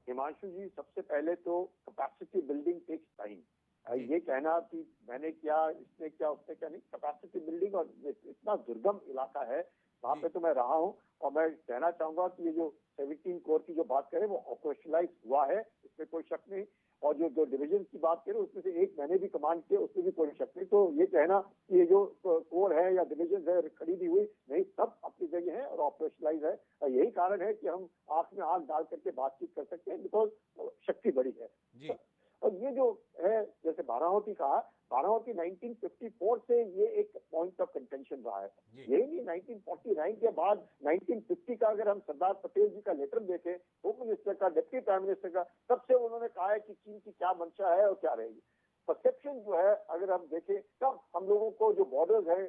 हिमांशु जी, सबसे पहले तो कैपेसिटी बिल्डिंग टेक्स टाइम। ये कहना कि मैंने क्या, इसने क्या, उसने क्या, नहीं। कैपेसिटी बिल्डिंग, और इतना दुर्गम इलाका है वहाँ पे तो मैं रहा हूँ, और मैं कहना चाहूंगा कि ये जो 17 कोर की जो बात करें वो ऑपरेशनलाइज हुआ है, इसमें कोई शक नहीं। और जो डिवीजन की बात करें उसमें से एक मैंने भी कमांड किया, उसमें भी कोई शक नहीं। तो ये कहना कि ये जो कोर है या डिवीजन है खरीदी हुई नहीं, सब अपनी जगह है और ऑपरेशनलाइज है। और यही कारण है कि हम आंख में आंख डाल करके बातचीत कर सकते हैं, बिकॉज शक्ति बड़ी है। और ये जो है, जैसे बारामती कहा, बारामती 1954 से ये एक पॉइंट ऑफ कंटेंशन रहा है। यही नहीं, 1949 के बाद 1950 का अगर हम सरदार पटेल जी का लेटर देखें, होम मिनिस्टर का, डिप्टी प्राइम मिनिस्टर का, तब से उन्होंने कहा है कि चीन की क्या मंशा है और क्या रहेगी। परसेप्शन जो है अगर हम देखें, कब हम लोगों को जो बॉर्डर्स है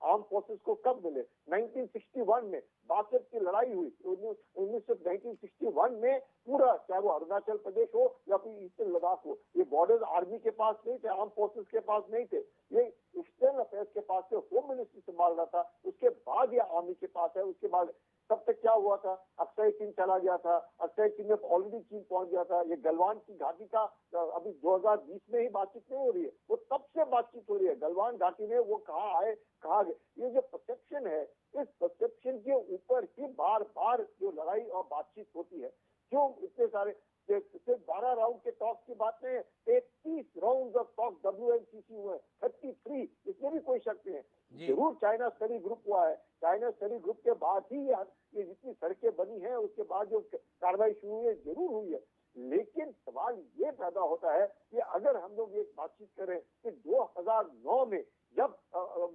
आर्म फोर्सेस को कब मिले? 1961 में बासठ की लड़ाई हुई। 1961 में पूरा, चाहे वो अरुणाचल प्रदेश हो या फिर ईस्टर्न लद्दाख हो, ये बॉर्डर्स आर्मी के पास नहीं थे, आर्म फोर्सेस के पास नहीं थे, ये एक्सटर्नल अफेयर्स के पास थे, होम मिनिस्ट्री संभाल रहा था। उसके बाद ये आर्मी के पास है। उसके बाद तब तक क्या हुआ था, अक्षय चीन चला गया था, अक्षय चीन में ऑलरेडी चीन पहुंच गया था। ये गलवान की घाटी का अभी 2020 में ही बातचीत नहीं हो रही है, वो तब से बातचीत हो रही है। गलवान घाटी में वो कहाँ आए, कहाँ गए, ये जो परसेप्शन है, इस परसेप्शन के ऊपर ही बार बार जो लड़ाई और बातचीत होती है। क्यों इतने सारे, सिर्फ 12 राउंड के टॉक की बात नहीं है, 33 राउंड ऑफ टॉक WMCC हुए, 33, इसमें भी कोई शक नहीं है। जरूर चाइना स्टडी ग्रुप हुआ है, चाइना स्टडी ग्रुप के बाद ही ये जितनी सड़कें बनी है, उसके बाद जो कार्रवाई शुरू हुई है, जरूर हुई है। लेकिन सवाल ये पैदा होता है कि अगर हम लोग ये बातचीत करें कि 2009 में जब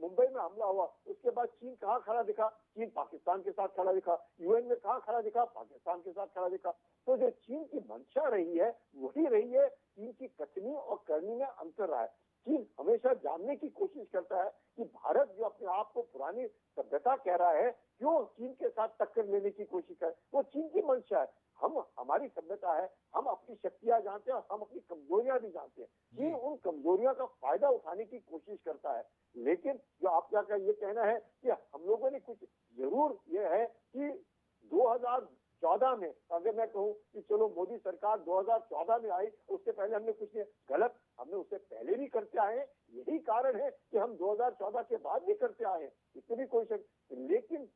मुंबई में हमला हुआ, उसके बाद चीन कहाँ खड़ा दिखा? चीन पाकिस्तान के साथ खड़ा दिखा। UN में कहाँ खड़ा दिखा? पाकिस्तान के साथ खड़ा दिखा। तो जो चीन की मंशा रही है वही रही है, चीन की कथनी और करनी में अंतर रहा है। चीन हमेशा जानने की कोशिश करता है कि भारत जो अपने आप को पुरानी सभ्यता कह रहा है, क्यों चीन के साथ टक्कर लेने की कोशिश करे? वो चीन की मंशा है। हम, हमारी सभ्यता है, हम अपनी शक्तियां जानते हैं और हम अपनी कमजोरियां भी जानते हैं। चीन उन कमजोरियों का फायदा उठाने की कोशिश करता है। लेकिन जो आप क्या ये कहना है कि हम लोगों ने कुछ, जरूर ये है कि 2014 में अगर मैं कहूँ कि चलो मोदी सरकार 2014 में आई, उससे पहले हमने कुछ नहीं, गलत, हमने उससे पहले भी करते आए हैं। यही कारण है कि हम 2014 के बाद भी करते आए हैं, इसमें भी कोई शक। लेकिन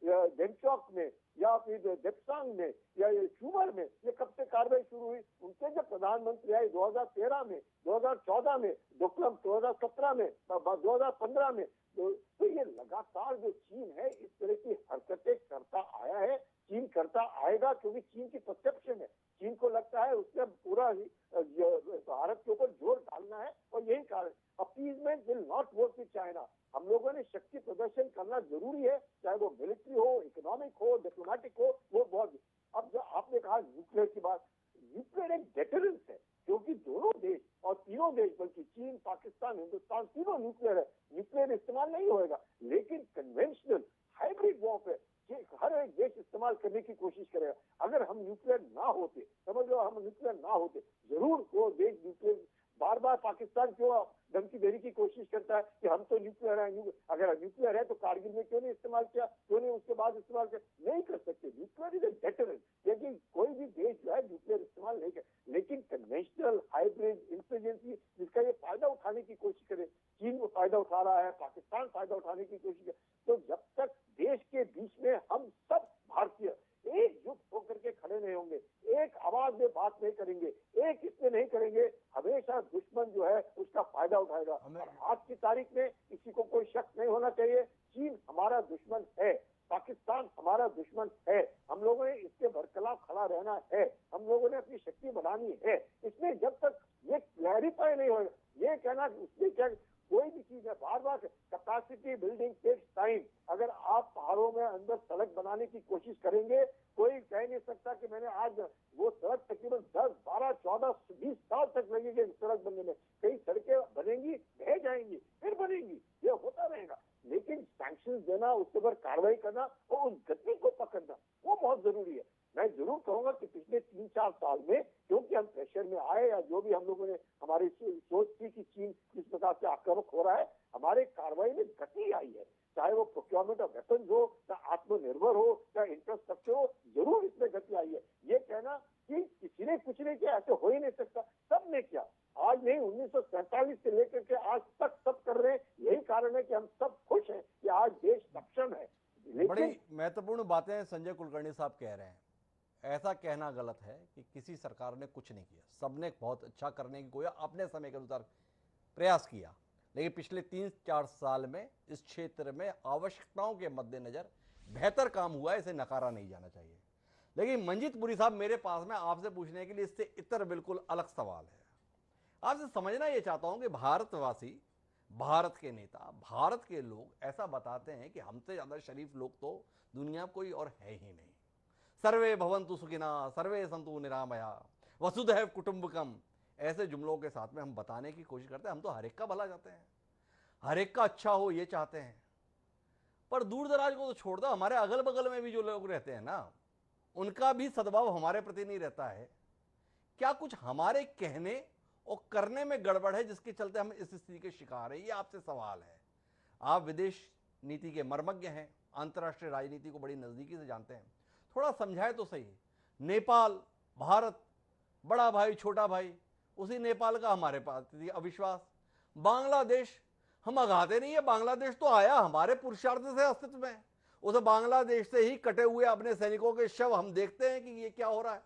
डेमचौक में या फिर देप्सांग में या शुमर में ये कब से कार्रवाई शुरू हुई? उनके जब प्रधानमंत्री आए 2013 में, 2014 में, 2017 में, 2015 में, तो ये लगातार जो चीन है इस तरह की हरकतें करता आया है, चीन करता आएगा, क्योंकि चीन की परसेप्शन है। चीन को लगता है उसने पूरा भारत के ऊपर जोर डालना है, और यही कारण, appeasement will not work with China. हम लोगों ने शक्ति प्रदर्शन करना जरूरी है, चाहे वो मिलिट्री हो, इकोनॉमिक हो, डिप्लोमेटिक हो, वो बहुत। अब जो आपने कहा न्यूक्लियर की बात, न्यूक्लियर एक डेटरेंस है, क्योंकि दोनों देश और तीनों देश, बल्कि चीन, पाकिस्तान, हिंदुस्तान, तीनों न्यूक्लियर है। न्यूक्लियर इस्तेमाल नहीं होगा, लेकिन कन्वेंशनल हाइब्रिड वॉरफेयर हर एक देश इस्तेमाल करने की कोशिश करेगा। अगर हम न्यूक्लियर ना होते, समझ लो हम न्यूक्लियर ना होते, जरूर वो देश न्यूक्लियर, बार बार पाकिस्तान क्यों धमकी देने की कोशिश करता है कि हम तो न्यूक्लियर है, अगर न्यूक्लियर है तो कारगिल में क्यों नहीं इस्तेमाल किया, क्यों नहीं उसके बाद इस्तेमाल किया? नहीं कर सकते। न्यूक्लियर इज ए डेटरेंट, लेकिन कोई भी देश जो है न्यूक्लियर इस्तेमाल नहीं कर, लेकिन कन्वेंशनल हाइब्रिड इंसर्जेंसी जिसका ये फायदा उठाने की कोशिश करे, चीन वो फायदा उठा रहा है, पाकिस्तान फायदा उठाने की कोशिश करे, तो जब तक देश के बीच में हम सब भारतीय एकजुट होकर के खड़े नहीं होंगे, एक आवाज में बात नहीं करेंगे, एक इसमें नहीं करेंगे, हमेशा दुश्मन जो है उसका फायदा उठाएगा। और आज की तारीख में किसी को कोई शक नहीं होना चाहिए, चीन हमारा दुश्मन है, पाकिस्तान हमारा दुश्मन है। हम लोगों ने इसके बरखिलाफ खड़ा रहना है, हम लोगों ने अपनी शक्ति बढ़ानी है। इसमें जब तक ये क्लैरिफाई नहीं होगा, ये कहना उसमें क्या, कोई भी चीज है, बार बार कैपेसिटी बिल्डिंग टेक्स टाइम। अगर आप पहाड़ों में अंदर सड़क बनाने की कोशिश करेंगे, कोई कह नहीं सकता कि मैंने आज वो सड़क तकरीबन 10, 12, 14, 20 साल तक लगेगी सड़क बनने में। कई सड़कें बनेंगी, बह जाएंगी, फिर बनेंगी, ये होता रहेगा। लेकिन सैंक्शन देना, उसके ऊपर कार्रवाई करना और उस गति को पकड़ना, वो बहुत जरूरी है। मैं जरूर कहूंगा कि पिछले 3-4 साल में, क्योंकि हम प्रेशर में आए या जो भी हम लोगों ने हमारी सोच थी कि चीन किस प्रकार से आक्रामक हो रहा है, हमारे कार्रवाई में गति आई है। चाहे वो प्रोक्योरमेंट ऑफ वेपन्स हो, चाहे आत्मनिर्भर हो, चाहे इंफ्रास्ट्रक्चर हो, जरूर इसमें गति आई है। ये कहना कि किसी ने कुछ नहीं किया, ऐसे हो ही नहीं सकता, सबने किया। आज नहीं, 1947 से लेकर के आज तक सब कर रहे हैं। यही कारण है कि हम सब खुश हैं कि आज देश सक्षम है। बड़ी महत्वपूर्ण बातें संजय कुलकर्णी साहब कह रहे हैं। ऐसा कहना गलत है कि किसी सरकार ने कुछ नहीं किया, सबने बहुत अच्छा करने की कोई अपने समय के अनुसार प्रयास किया, लेकिन पिछले 3-4 साल में इस क्षेत्र में आवश्यकताओं के मद्देनजर बेहतर काम हुआ है, इसे नकारा नहीं जाना चाहिए। लेकिन मंजीत पुरी साहब, मेरे पास में आपसे पूछने के लिए इससे इतर बिल्कुल अलग सवाल है। आपसे समझना ये चाहता हूं कि भारतवासी, भारत के नेता, भारत के लोग ऐसा बताते हैं कि हमसे ज्यादा शरीफ लोग तो दुनिया कोई और है ही नहीं। सर्वे भवन्तु सुखिनः, सर्वे सन्तु निरामया, वसुधैव कुटुंबकम, ऐसे जुमलों के साथ में हम बताने की कोशिश करते हैं हम तो हर एक का भला चाहते हैं, हर एक का अच्छा हो ये चाहते हैं। पर दूर दराज को तो छोड़ दो, हमारे अगल बगल में भी जो लोग रहते हैं ना, उनका भी सद्भाव हमारे प्रति नहीं रहता है। क्या कुछ हमारे कहने और करने में गड़बड़ है जिसके चलते हम इस स्थिति के शिकार हैं? ये आपसे सवाल है। आप विदेश नीति के मर्मज्ञ हैं, अंतर्राष्ट्रीय राजनीति को बड़ी नजदीकी से जानते हैं, थोड़ा समझाए तो सही। नेपाल, भारत, बड़ा भाई छोटा भाई, उसी नेपाल का हमारे पास अविश्वास। बांग्लादेश, हम अगाते नहीं है, बांग्लादेश तो आया हमारे पुरुषार्थ से अस्तित्व में। उस बांग्लादेश से ही कटे हुए अपने सैनिकों के शव हम देखते हैं कि ये क्या हो रहा है।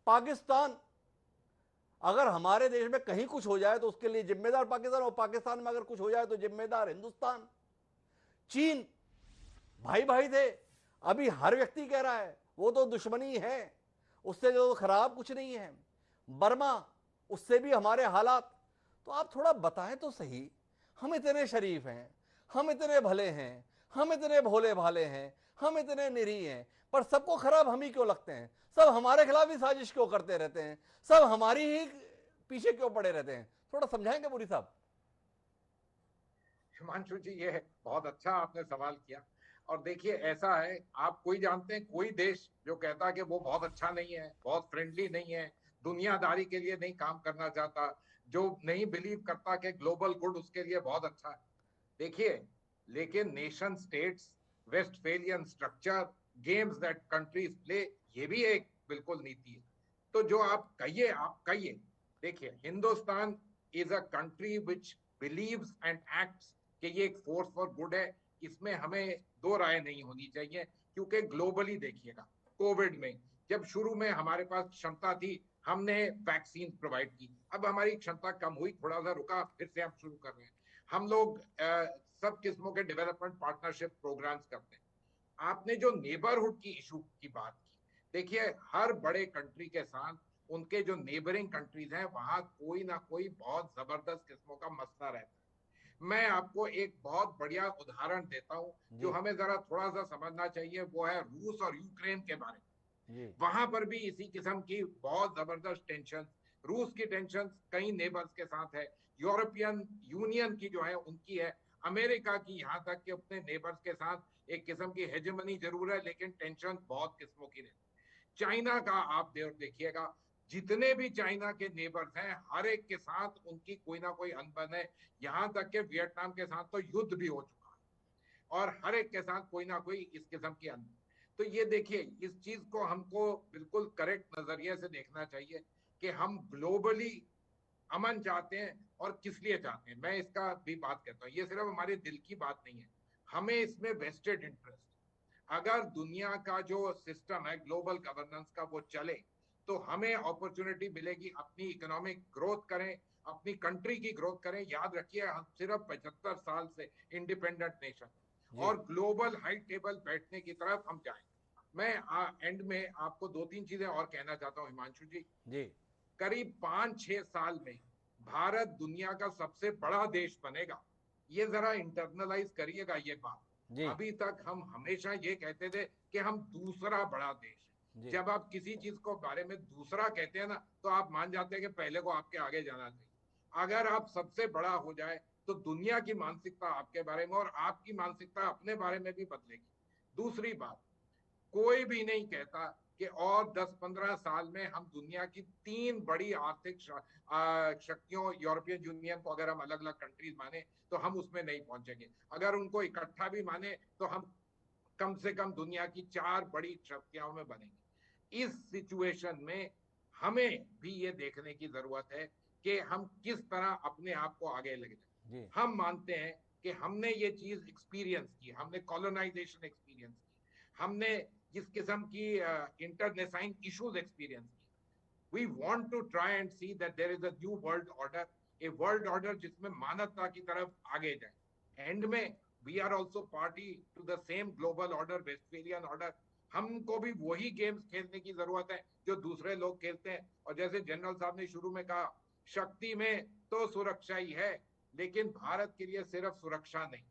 पाकिस्तान, अगर हमारे देश में कहीं कुछ हो जाए तो उसके लिए जिम्मेदार पाकिस्तान, और पाकिस्तान में अगर कुछ हो जाए तो जिम्मेदार हिंदुस्तान। चीन, भाई भाई थे, अभी हर व्यक्ति कह रहा है वो तो दुश्मनी है, उससे जो खराब कुछ नहीं है। बर्मा, उससे भी हमारे हालात। तो आप थोड़ा बताएं तो सही, हम इतने शरीफ हैं, हम इतने भले हैं, हम इतने भोले भाले हैं, हम इतने निरीह हैं, पर सबको खराब हम ही क्यों लगते हैं? सब हमारे खिलाफ ही साजिश क्यों करते रहते हैं? सब हमारी ही पीछे क्यों पड़े रहते हैं? थोड़ा समझाएंगे पुरी साहब? हिमांशु जी, ये बहुत अच्छा आपने सवाल किया। और देखिए, ऐसा है, आप कोई जानते हैं कोई देश जो कहता है कि वो बहुत अच्छा नहीं है, बहुत फ्रेंडली नहीं है, दुनियादारी के लिए नहीं काम करना चाहता, जो नहीं बिलीव करता कि ग्लोबल गुड उसके लिए बहुत अच्छा है? देखिए, लेकिन nation states, Westphalian structure, games that countries play, ये भी एक बिल्कुल नीति है। तो जो आप कहिए। देखिए, Hindustan is a country which believes and acts कि ये एक फोर्स फॉर गुड है। इसमें हमें दो राय नहीं होनी चाहिए, क्योंकि ग्लोबली देखिएगा, कोविड में जब शुरू में हमारे पास क्षमता थी, हमने वैक्सीन प्रोवाइड की। अब हमारी क्षमता कम हुई, थोड़ा सा रुका, फिर से हम शुरू कर रहे हैं। हम लोग सब किस्मों के डेवलपमेंट पार्टनरशिप प्रोग्राम्स करते हैं। आपने जो नेबरहुड की इशू की बात की, देखिए, हर बड़े कंट्री के साथ उनके जो नेबरिंग कंट्रीज हैं, वहां कोई ना कोई बहुत जबरदस्त किस्मों का मसला रहता है। मैं आपको एक बहुत बढ़िया उदाहरण देता हूं जो हमें जरा थोड़ा सा समझना चाहिए, वो है रूस और यूक्रेन के बारे में। वहां पर भी इसी किस्म की बहुत जबरदस्त टेंशन, रूस की टेंशन कई नेबर्स के साथ है, यूरोपियन यूनियन की जो है उनकी है, अमेरिका की, यहाँ तक कि अपने नेबर्स के साथ एक किस्म की हेजेमनी जरूर है, लेकिन टेंशन बहुत किस्मों की रहती। चाइना का आप देखिएगा, जितने भी चाइना के नेबर्स हैं, हर एक के साथ उनकी कोई ना कोई अनबन है। यहाँ तक के वियतनाम के साथ तो युद्ध भी हो चुका है, और हर एक के साथ कोई ना कोई इस किस्म की अनबन। तो ये देखिए, इस चीज को हमको बिल्कुल करेक्ट नजरिए से देखना चाहिए कि हम ग्लोबली अमन चाहते हैं और किस लिए चाहते हैं। मैं इसका भी बात करता हूँ, ये सिर्फ हमारे दिल की बात नहीं है, हमें इसमें वेस्टेड इंटरेस्ट। अगर दुनिया का जो सिस्टम है ग्लोबल गवर्नेंस का वो चले, तो हमें अपॉर्चुनिटी मिलेगी, अपनी इकोनॉमिक ग्रोथ करें, अपनी कंट्री की ग्रोथ करें। याद रखिए, हम सिर्फ 75 साल से इंडिपेंडेंट नेशन, और ग्लोबल हाई टेबल बैठने की तरफ हम जाएं। मैं एंड में आपको 2-3 चीजें और कहना चाहता हूं हिमांशु जी। करीब 5-6 साल में भारत दुनिया का सबसे बड़ा देश बनेगा। ये जरा इंटरनलाइज करिएगा ये बात। अभी तक हम हमेशा ये कहते थे कि हम दूसरा बड़ा देश है। जब आप किसी चीज को बारे में दूसरा कहते हैं ना, तो आप मान जाते हैं कि पहले को आपके आगे जाना चाहिए। अगर आप सबसे बड़ा हो जाए तो दुनिया की मानसिकता आपके बारे में और आपकी मानसिकता अपने बारे में भी बदलेगी। दूसरी बात, कोई भी नहीं कहता कि और 10-15 साल में हम दुनिया की 3 बड़ी आर्थिक शक्तियों, यूरोपियन यूनियन को अगर हम अलग अलग कंट्रीज माने तो हम उसमें नहीं पहुंचेंगे। अगर उनको इकट्ठा भी माने तो हम कम से कम दुनिया की 4 बड़ी शक्तियों में बनेंगे। इस सिचुएशन में हमें भी ये देखने की जरूरत है कि हम किस तरह अपने आप को आगे ले जाए। हम मानते हैं कि हमने ये चीज एक्सपीरियंस की, हमने कॉलोनाइजेशन एक्सपीरियंस की, हमने जिस किस्म की इंटरनेसाइन इश्यूज एक्सपीरियंस की। We want to try and see that there is a new world order, a world order जिसमें मानवता की तरफ आगे जाए। एंड में we are also party to the same global order, Westphalian order. हमको भी वही गेम्स खेलने की जरूरत है जो दूसरे लोग खेलते हैं। और जैसे जनरल साहब ने शुरू में कहा, शक्ति में तो सुरक्षा ही है, लेकिन भारत के लिए सिर्फ सुरक्षा नहीं,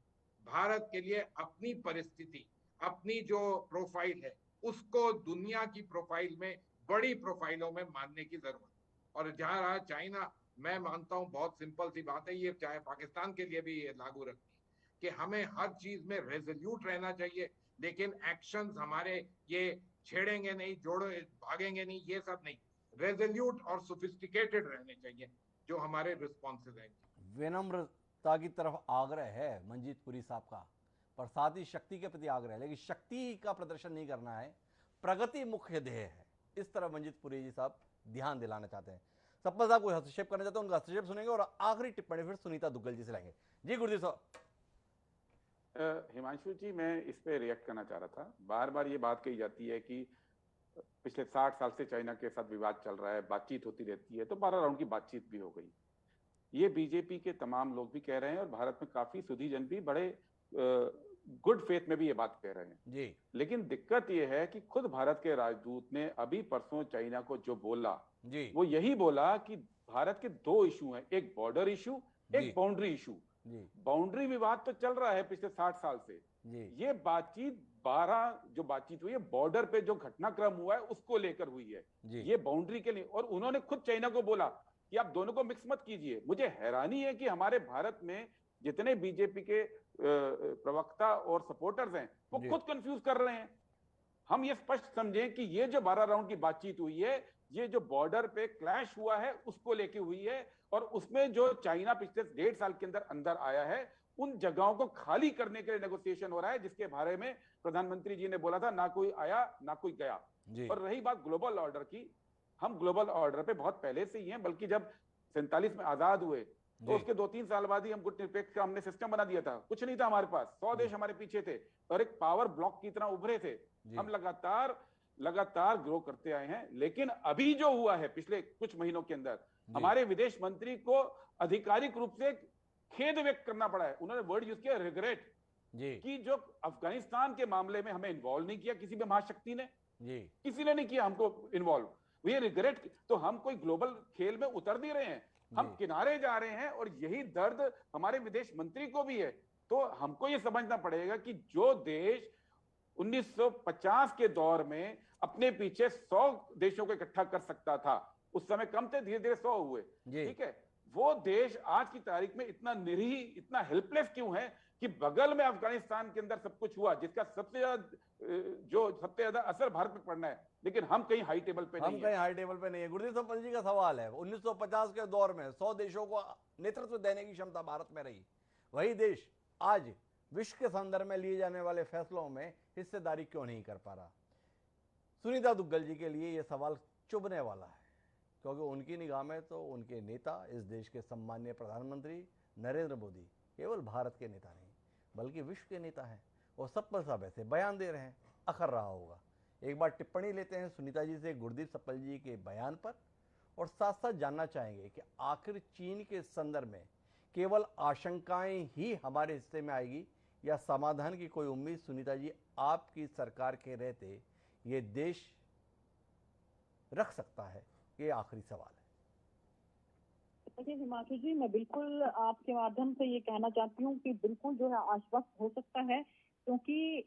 भारत के लिए अपनी परिस्थिति, अपनी जो प्रोफाइल है, उसको दुनिया की प्रोफाइल में, बड़ी प्रोफाइलों में मानने की जरूरत। और जहां रहा चाइना, मैं मानता हूं बहुत सिंपल सी बात है, ये चाहे पाकिस्तान के लिए भी लागू रखती है कि हमें हर चीज में रेजोल्यूट रहना चाहिए, लेकिन एक्शंस हमारे ये छेड़ेंगे नहीं, भागेंगे नहीं, ये सब नहीं। रेजोल्यूट और सोफिस्टिकेटेड रहने चाहिए जो हमारे रिस्पॉन्सेज हैं। विनम्रता की तरफ आग्रह है मंजीत पुरी साहब का, पर साथ ही शक्ति के प्रति आग्रह है, लेकिन शक्ति का प्रदर्शन नहीं करना है, प्रगति मुख्य ध्येय है। इस तरह मंजीत पुरी जी साहब ध्यान दिलाना चाहते हैं। सपना साहब कोई हस्तक्षेप करना चाहते हैं, उनका हस्तक्षेप सुनेंगे और आखिरी टिप्पणी फिर सुनीता दुग्गल जी से लेंगे। जी गुरदीप साहब। हिमांशु जी, मैं इस पे रिएक्ट करना चाह रहा था। बार बार ये बात कही जाती है कि पिछले 60 साल से चाइना के साथ विवाद चल रहा है, बातचीत होती रहती है, तो 12 राउंड की बातचीत भी हो गई। ये बीजेपी के तमाम लोग भी कह रहे हैं और भारत में काफी सुधीजन भी बड़े गुड फेथ में भी ये बात कह रहे हैं जी। लेकिन दिक्कत ये है कि खुद भारत के राजदूत ने अभी परसों चाइना को जो बोला जी, वो यही बोला कि भारत के 2 इशू हैं, एक बॉर्डर इशू, एक बाउंड्री इशू। बाउंड्री विवाद तो चल रहा है पिछले 60 साल से जी। ये बातचीत 12 जो बातचीत हुई है बॉर्डर पे जो घटनाक्रम हुआ है उसको लेकर हुई है जी। ये बाउंड्री के लिए। और उन्होंने खुद चाइना को बोला कि आप दोनों को मिक्स मत कीजिए। मुझे हैरानी है कि हमारे भारत में जितने बीजेपी के प्रवक्ता और सपोर्टर्स हैं वो खुद कंफ्यूज कर रहे हैं। हम ये स्पष्ट समझें कि ये जो 12 राउंड की बातचीत हुई है ये जो बॉर्डर पे क्लैश हुआ है उसको लेके हुई है और उसमें जो चाइना पिछले 1.5 साल के अंदर अंदर आया है उन जगहों को खाली करने के लिए नेगोशिएशन हो रहा है, जिसके बारे में प्रधानमंत्री जी ने बोला था ना कोई आया ना कोई गया। और रही बात ग्लोबल ऑर्डर की, हम ग्लोबल ऑर्डर पे बहुत पहले से ही हैं, बल्कि जब 47 में आजाद हुए तो उसके 2-3 साल बाद ही हम गुटनिरपेक्ष का हमने सिस्टम बना दिया था। कुछ नहीं था हमारे पास, 100 देश हमारे पीछे थे और एक पावर ब्लॉक की तरह उभरे थे। हम लगातार ग्रो करते आए हैं। लेकिन अभी जो हुआ है पिछले कुछ महीनों के अंदर हमारे विदेश मंत्री को आधिकारिक रूप से खेद व्यक्त करना पड़ा है। उन्होंने वर्ड यूज किया रिग्रेट कि जो अफगानिस्तान के मामले में हमें इन्वॉल्व नहीं किया किसी भी महाशक्ति ने, किसी ने नहीं किया हमको इन्वॉल्व। ये रिग्रेट, तो हम कोई ग्लोबल खेल में उतर नहीं रहे हैं, हम किनारे जा रहे हैं और यही दर्द हमारे विदेश मंत्री को भी है। तो हमको ये समझना पड़ेगा कि जो देश 1950 के दौर में अपने पीछे 100 देशों को इकट्ठा कर सकता था, उस समय कम थे, धीरे धीरे 100 हुए, ठीक है, वो देश आज की तारीख में इतना निरीह, इतना हेल्पलेस क्यों है कि बगल में अफगानिस्तान के अंदर सब कुछ हुआ जिसका सबसे ज्यादा असर भारत पे पड़ना है, लेकिन हम कहीं हाई टेबल पे नहीं है। कहीं हाई टेबल पे नहीं है। गुरदीप सिंह जी का सवाल है, 1950 के दौर में 100 देशों को नेतृत्व देने की क्षमता भारत में रही, वही देश आज विश्व के संदर्भ में लिए जाने वाले फैसलों में हिस्सेदारी क्यों नहीं कर पा रहा? सुनीता दुग्गल जी के लिए यह सवाल चुभने वाला है, क्योंकि उनकी निगाह में तो उनके नेता, इस देश के सम्मानीय प्रधानमंत्री नरेंद्र मोदी केवल भारत के नेता नहीं बल्कि विश्व के नेता हैं। और सब पर सब ऐसे बयान दे रहे हैं, अखर रहा होगा। एक बार टिप्पणी लेते हैं सुनीता जी से गुरदीप सप्पल जी के बयान पर और साथ साथ जानना चाहेंगे कि आखिर चीन के संदर्भ में केवल आशंकाएं ही हमारे हिस्से में आएगी या समाधान की कोई उम्मीद सुनीता जी आपकी सरकार के रहते ये देश रख सकता है? ये आखिरी सवाल है। देखिए हिमांशु जी, मैं बिल्कुल आपके माध्यम से ये कहना चाहती हूँ कि बिल्कुल जो है आश्वस्त हो सकता है, क्योंकि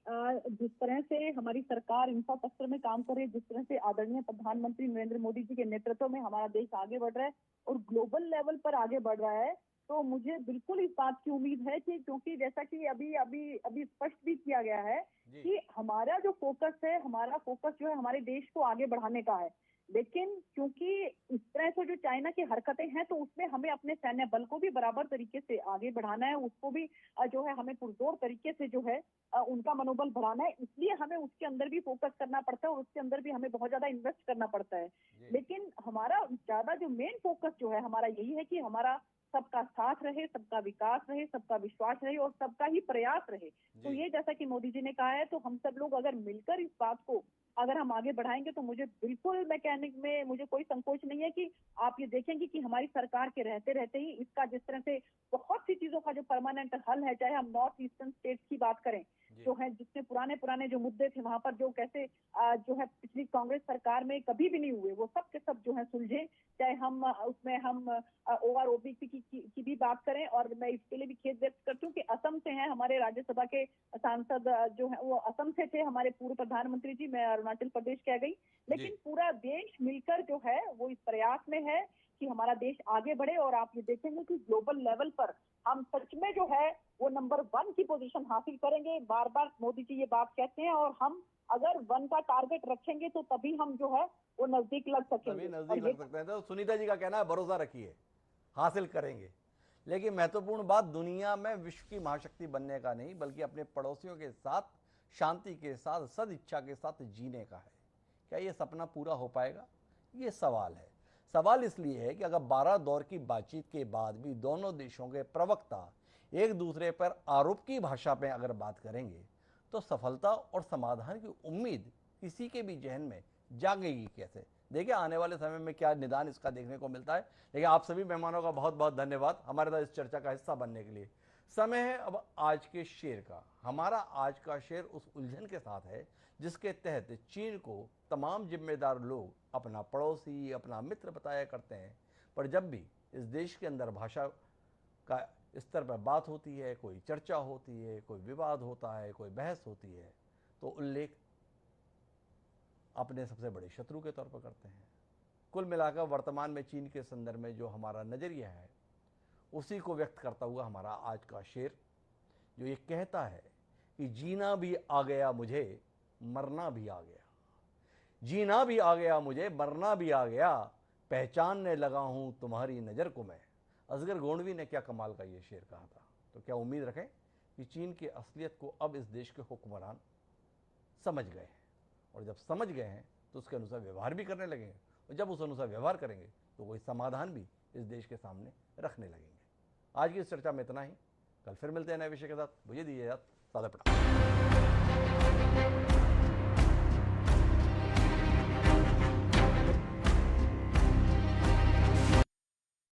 जिस तरह से हमारी सरकार इंफ्रास्ट्रक्चर में काम कर रही है, जिस तरह से आदरणीय प्रधानमंत्री नरेंद्र मोदी जी के नेतृत्व में हमारा देश आगे बढ़ रहा है और ग्लोबल लेवल पर आगे बढ़ रहा है, तो मुझे बिल्कुल इस बात की उम्मीद है कि क्योंकि जैसा कि अभी स्पष्ट भी किया गया है कि हमारा जो फोकस है, हमारा फोकस जो है हमारे देश को आगे बढ़ाने का है। लेकिन क्योंकि इस तरह से जो चाइना की हरकतें हैं तो उसमें हमें अपने सैन्य बल को भी बराबर तरीके से आगे बढ़ाना है, उसको भी जो है हमें पुरजोर तरीके से जो है उनका मनोबल बढ़ाना है। इसलिए हमें उसके अंदर भी फोकस करना पड़ता है और उसके अंदर भी हमें बहुत ज्यादा इन्वेस्ट करना पड़ता है। लेकिन हमारा ज्यादा जो मेन फोकस जो है हमारा यही है कि हमारा सबका साथ रहे, सबका विकास रहे, सबका विश्वास रहे और सबका ही प्रयास रहे। तो ये जैसा कि मोदी जी ने कहा है, तो हम सब लोग अगर मिलकर इस बात को अगर हम आगे बढ़ाएंगे तो मुझे बिल्कुल, मैं कहने में मुझे कोई संकोच नहीं है कि आप ये देखेंगे कि हमारी सरकार के रहते रहते ही इसका जिस तरह से बहुत सी चीजों का जो परमानेंट हल है, चाहे हम नॉर्थ ईस्टर्न स्टेट्स की बात करें जो है, जिसमें पुराने जो मुद्दे थे वहां पर जो कैसे जो है पिछली कांग्रेस सरकार में कभी भी नहीं हुए, वो सब के सब जो है सुलझे। चाहे हम उसमें हम ओबीसी की भी बात करें, और मैं इसके लिए भी खेद व्यक्त करती हूँ कि असम से हैं हमारे राज्यसभा के सांसद जो है वो असम से थे, हमारे पूर्व प्रधानमंत्री जी, मैं अरुणाचल प्रदेश कह गई। लेकिन पूरा देश मिलकर जो है वो इस प्रयास में है कि हमारा देश आगे बढ़े। और आप ये देखेंगे कि ग्लोबल लेवल पर हम सच में जो है वो नंबर 1 की पोजीशन हासिल करेंगे। बार बार मोदी जी ये बात कहते हैं, और हम अगर 1 का टारगेट रखेंगे तो तभी हम जो है वो नजदीक लग सकेंगे। नजदीक लग सकते हैं। तो सुनीता जी का कहना है भरोसा रखिए, हासिल करेंगे। लेकिन महत्वपूर्ण बात दुनिया में विश्व की महाशक्ति बनने का नहीं, बल्कि अपने पड़ोसियों के साथ शांति के साथ सदिच्छा के साथ जीने का है। क्या ये सपना पूरा हो पाएगा? ये सवाल है। सवाल इसलिए है कि अगर 12 दौर की बातचीत के बाद भी दोनों देशों के प्रवक्ता एक दूसरे पर आरोप की भाषा में अगर बात करेंगे तो सफलता और समाधान की उम्मीद किसी के भी जहन में जागेगी कैसे? देखिए आने वाले समय में क्या निदान इसका देखने को मिलता है। लेकिन आप सभी मेहमानों का बहुत बहुत धन्यवाद हमारे साथ इस चर्चा का हिस्सा बनने के लिए। समय है अब आज के शेर का। हमारा आज का शेर उस उलझन के साथ है जिसके तहत चीन को तमाम जिम्मेदार लोग अपना पड़ोसी, अपना मित्र बताया करते हैं, पर जब भी इस देश के अंदर भाषा का स्तर पर बात होती है, कोई चर्चा होती है, कोई विवाद होता है, कोई बहस होती है, तो उल्लेख अपने सबसे बड़े शत्रु के तौर पर करते हैं। कुल मिलाकर वर्तमान में चीन के संदर्भ में जो हमारा नज़रिया है उसी को व्यक्त करता हुआ हमारा आज का शेर, जो ये कहता है कि जीना भी आ गया मुझे, मरना भी आ गया। जीना भी आ गया मुझे, मरना भी आ गया, पहचानने लगा हूं तुम्हारी नज़र को मैं। असगर गोंडवी ने क्या कमाल का ये शेर कहा था। तो क्या उम्मीद रखें कि चीन की असलियत को अब इस देश के हुक्मरान समझ गए हैं, और जब समझ गए हैं तो उसके अनुसार व्यवहार भी करने लगेंगे, और जब उस अनुसार व्यवहार करेंगे तो कोई समाधान भी इस देश के सामने रखने लगेंगे। आज की इस चर्चा में इतना ही। कल फिर मिलते हैं नए विषय के साथ। मुझे दीजिए इजाजत। सादा प्रणाम।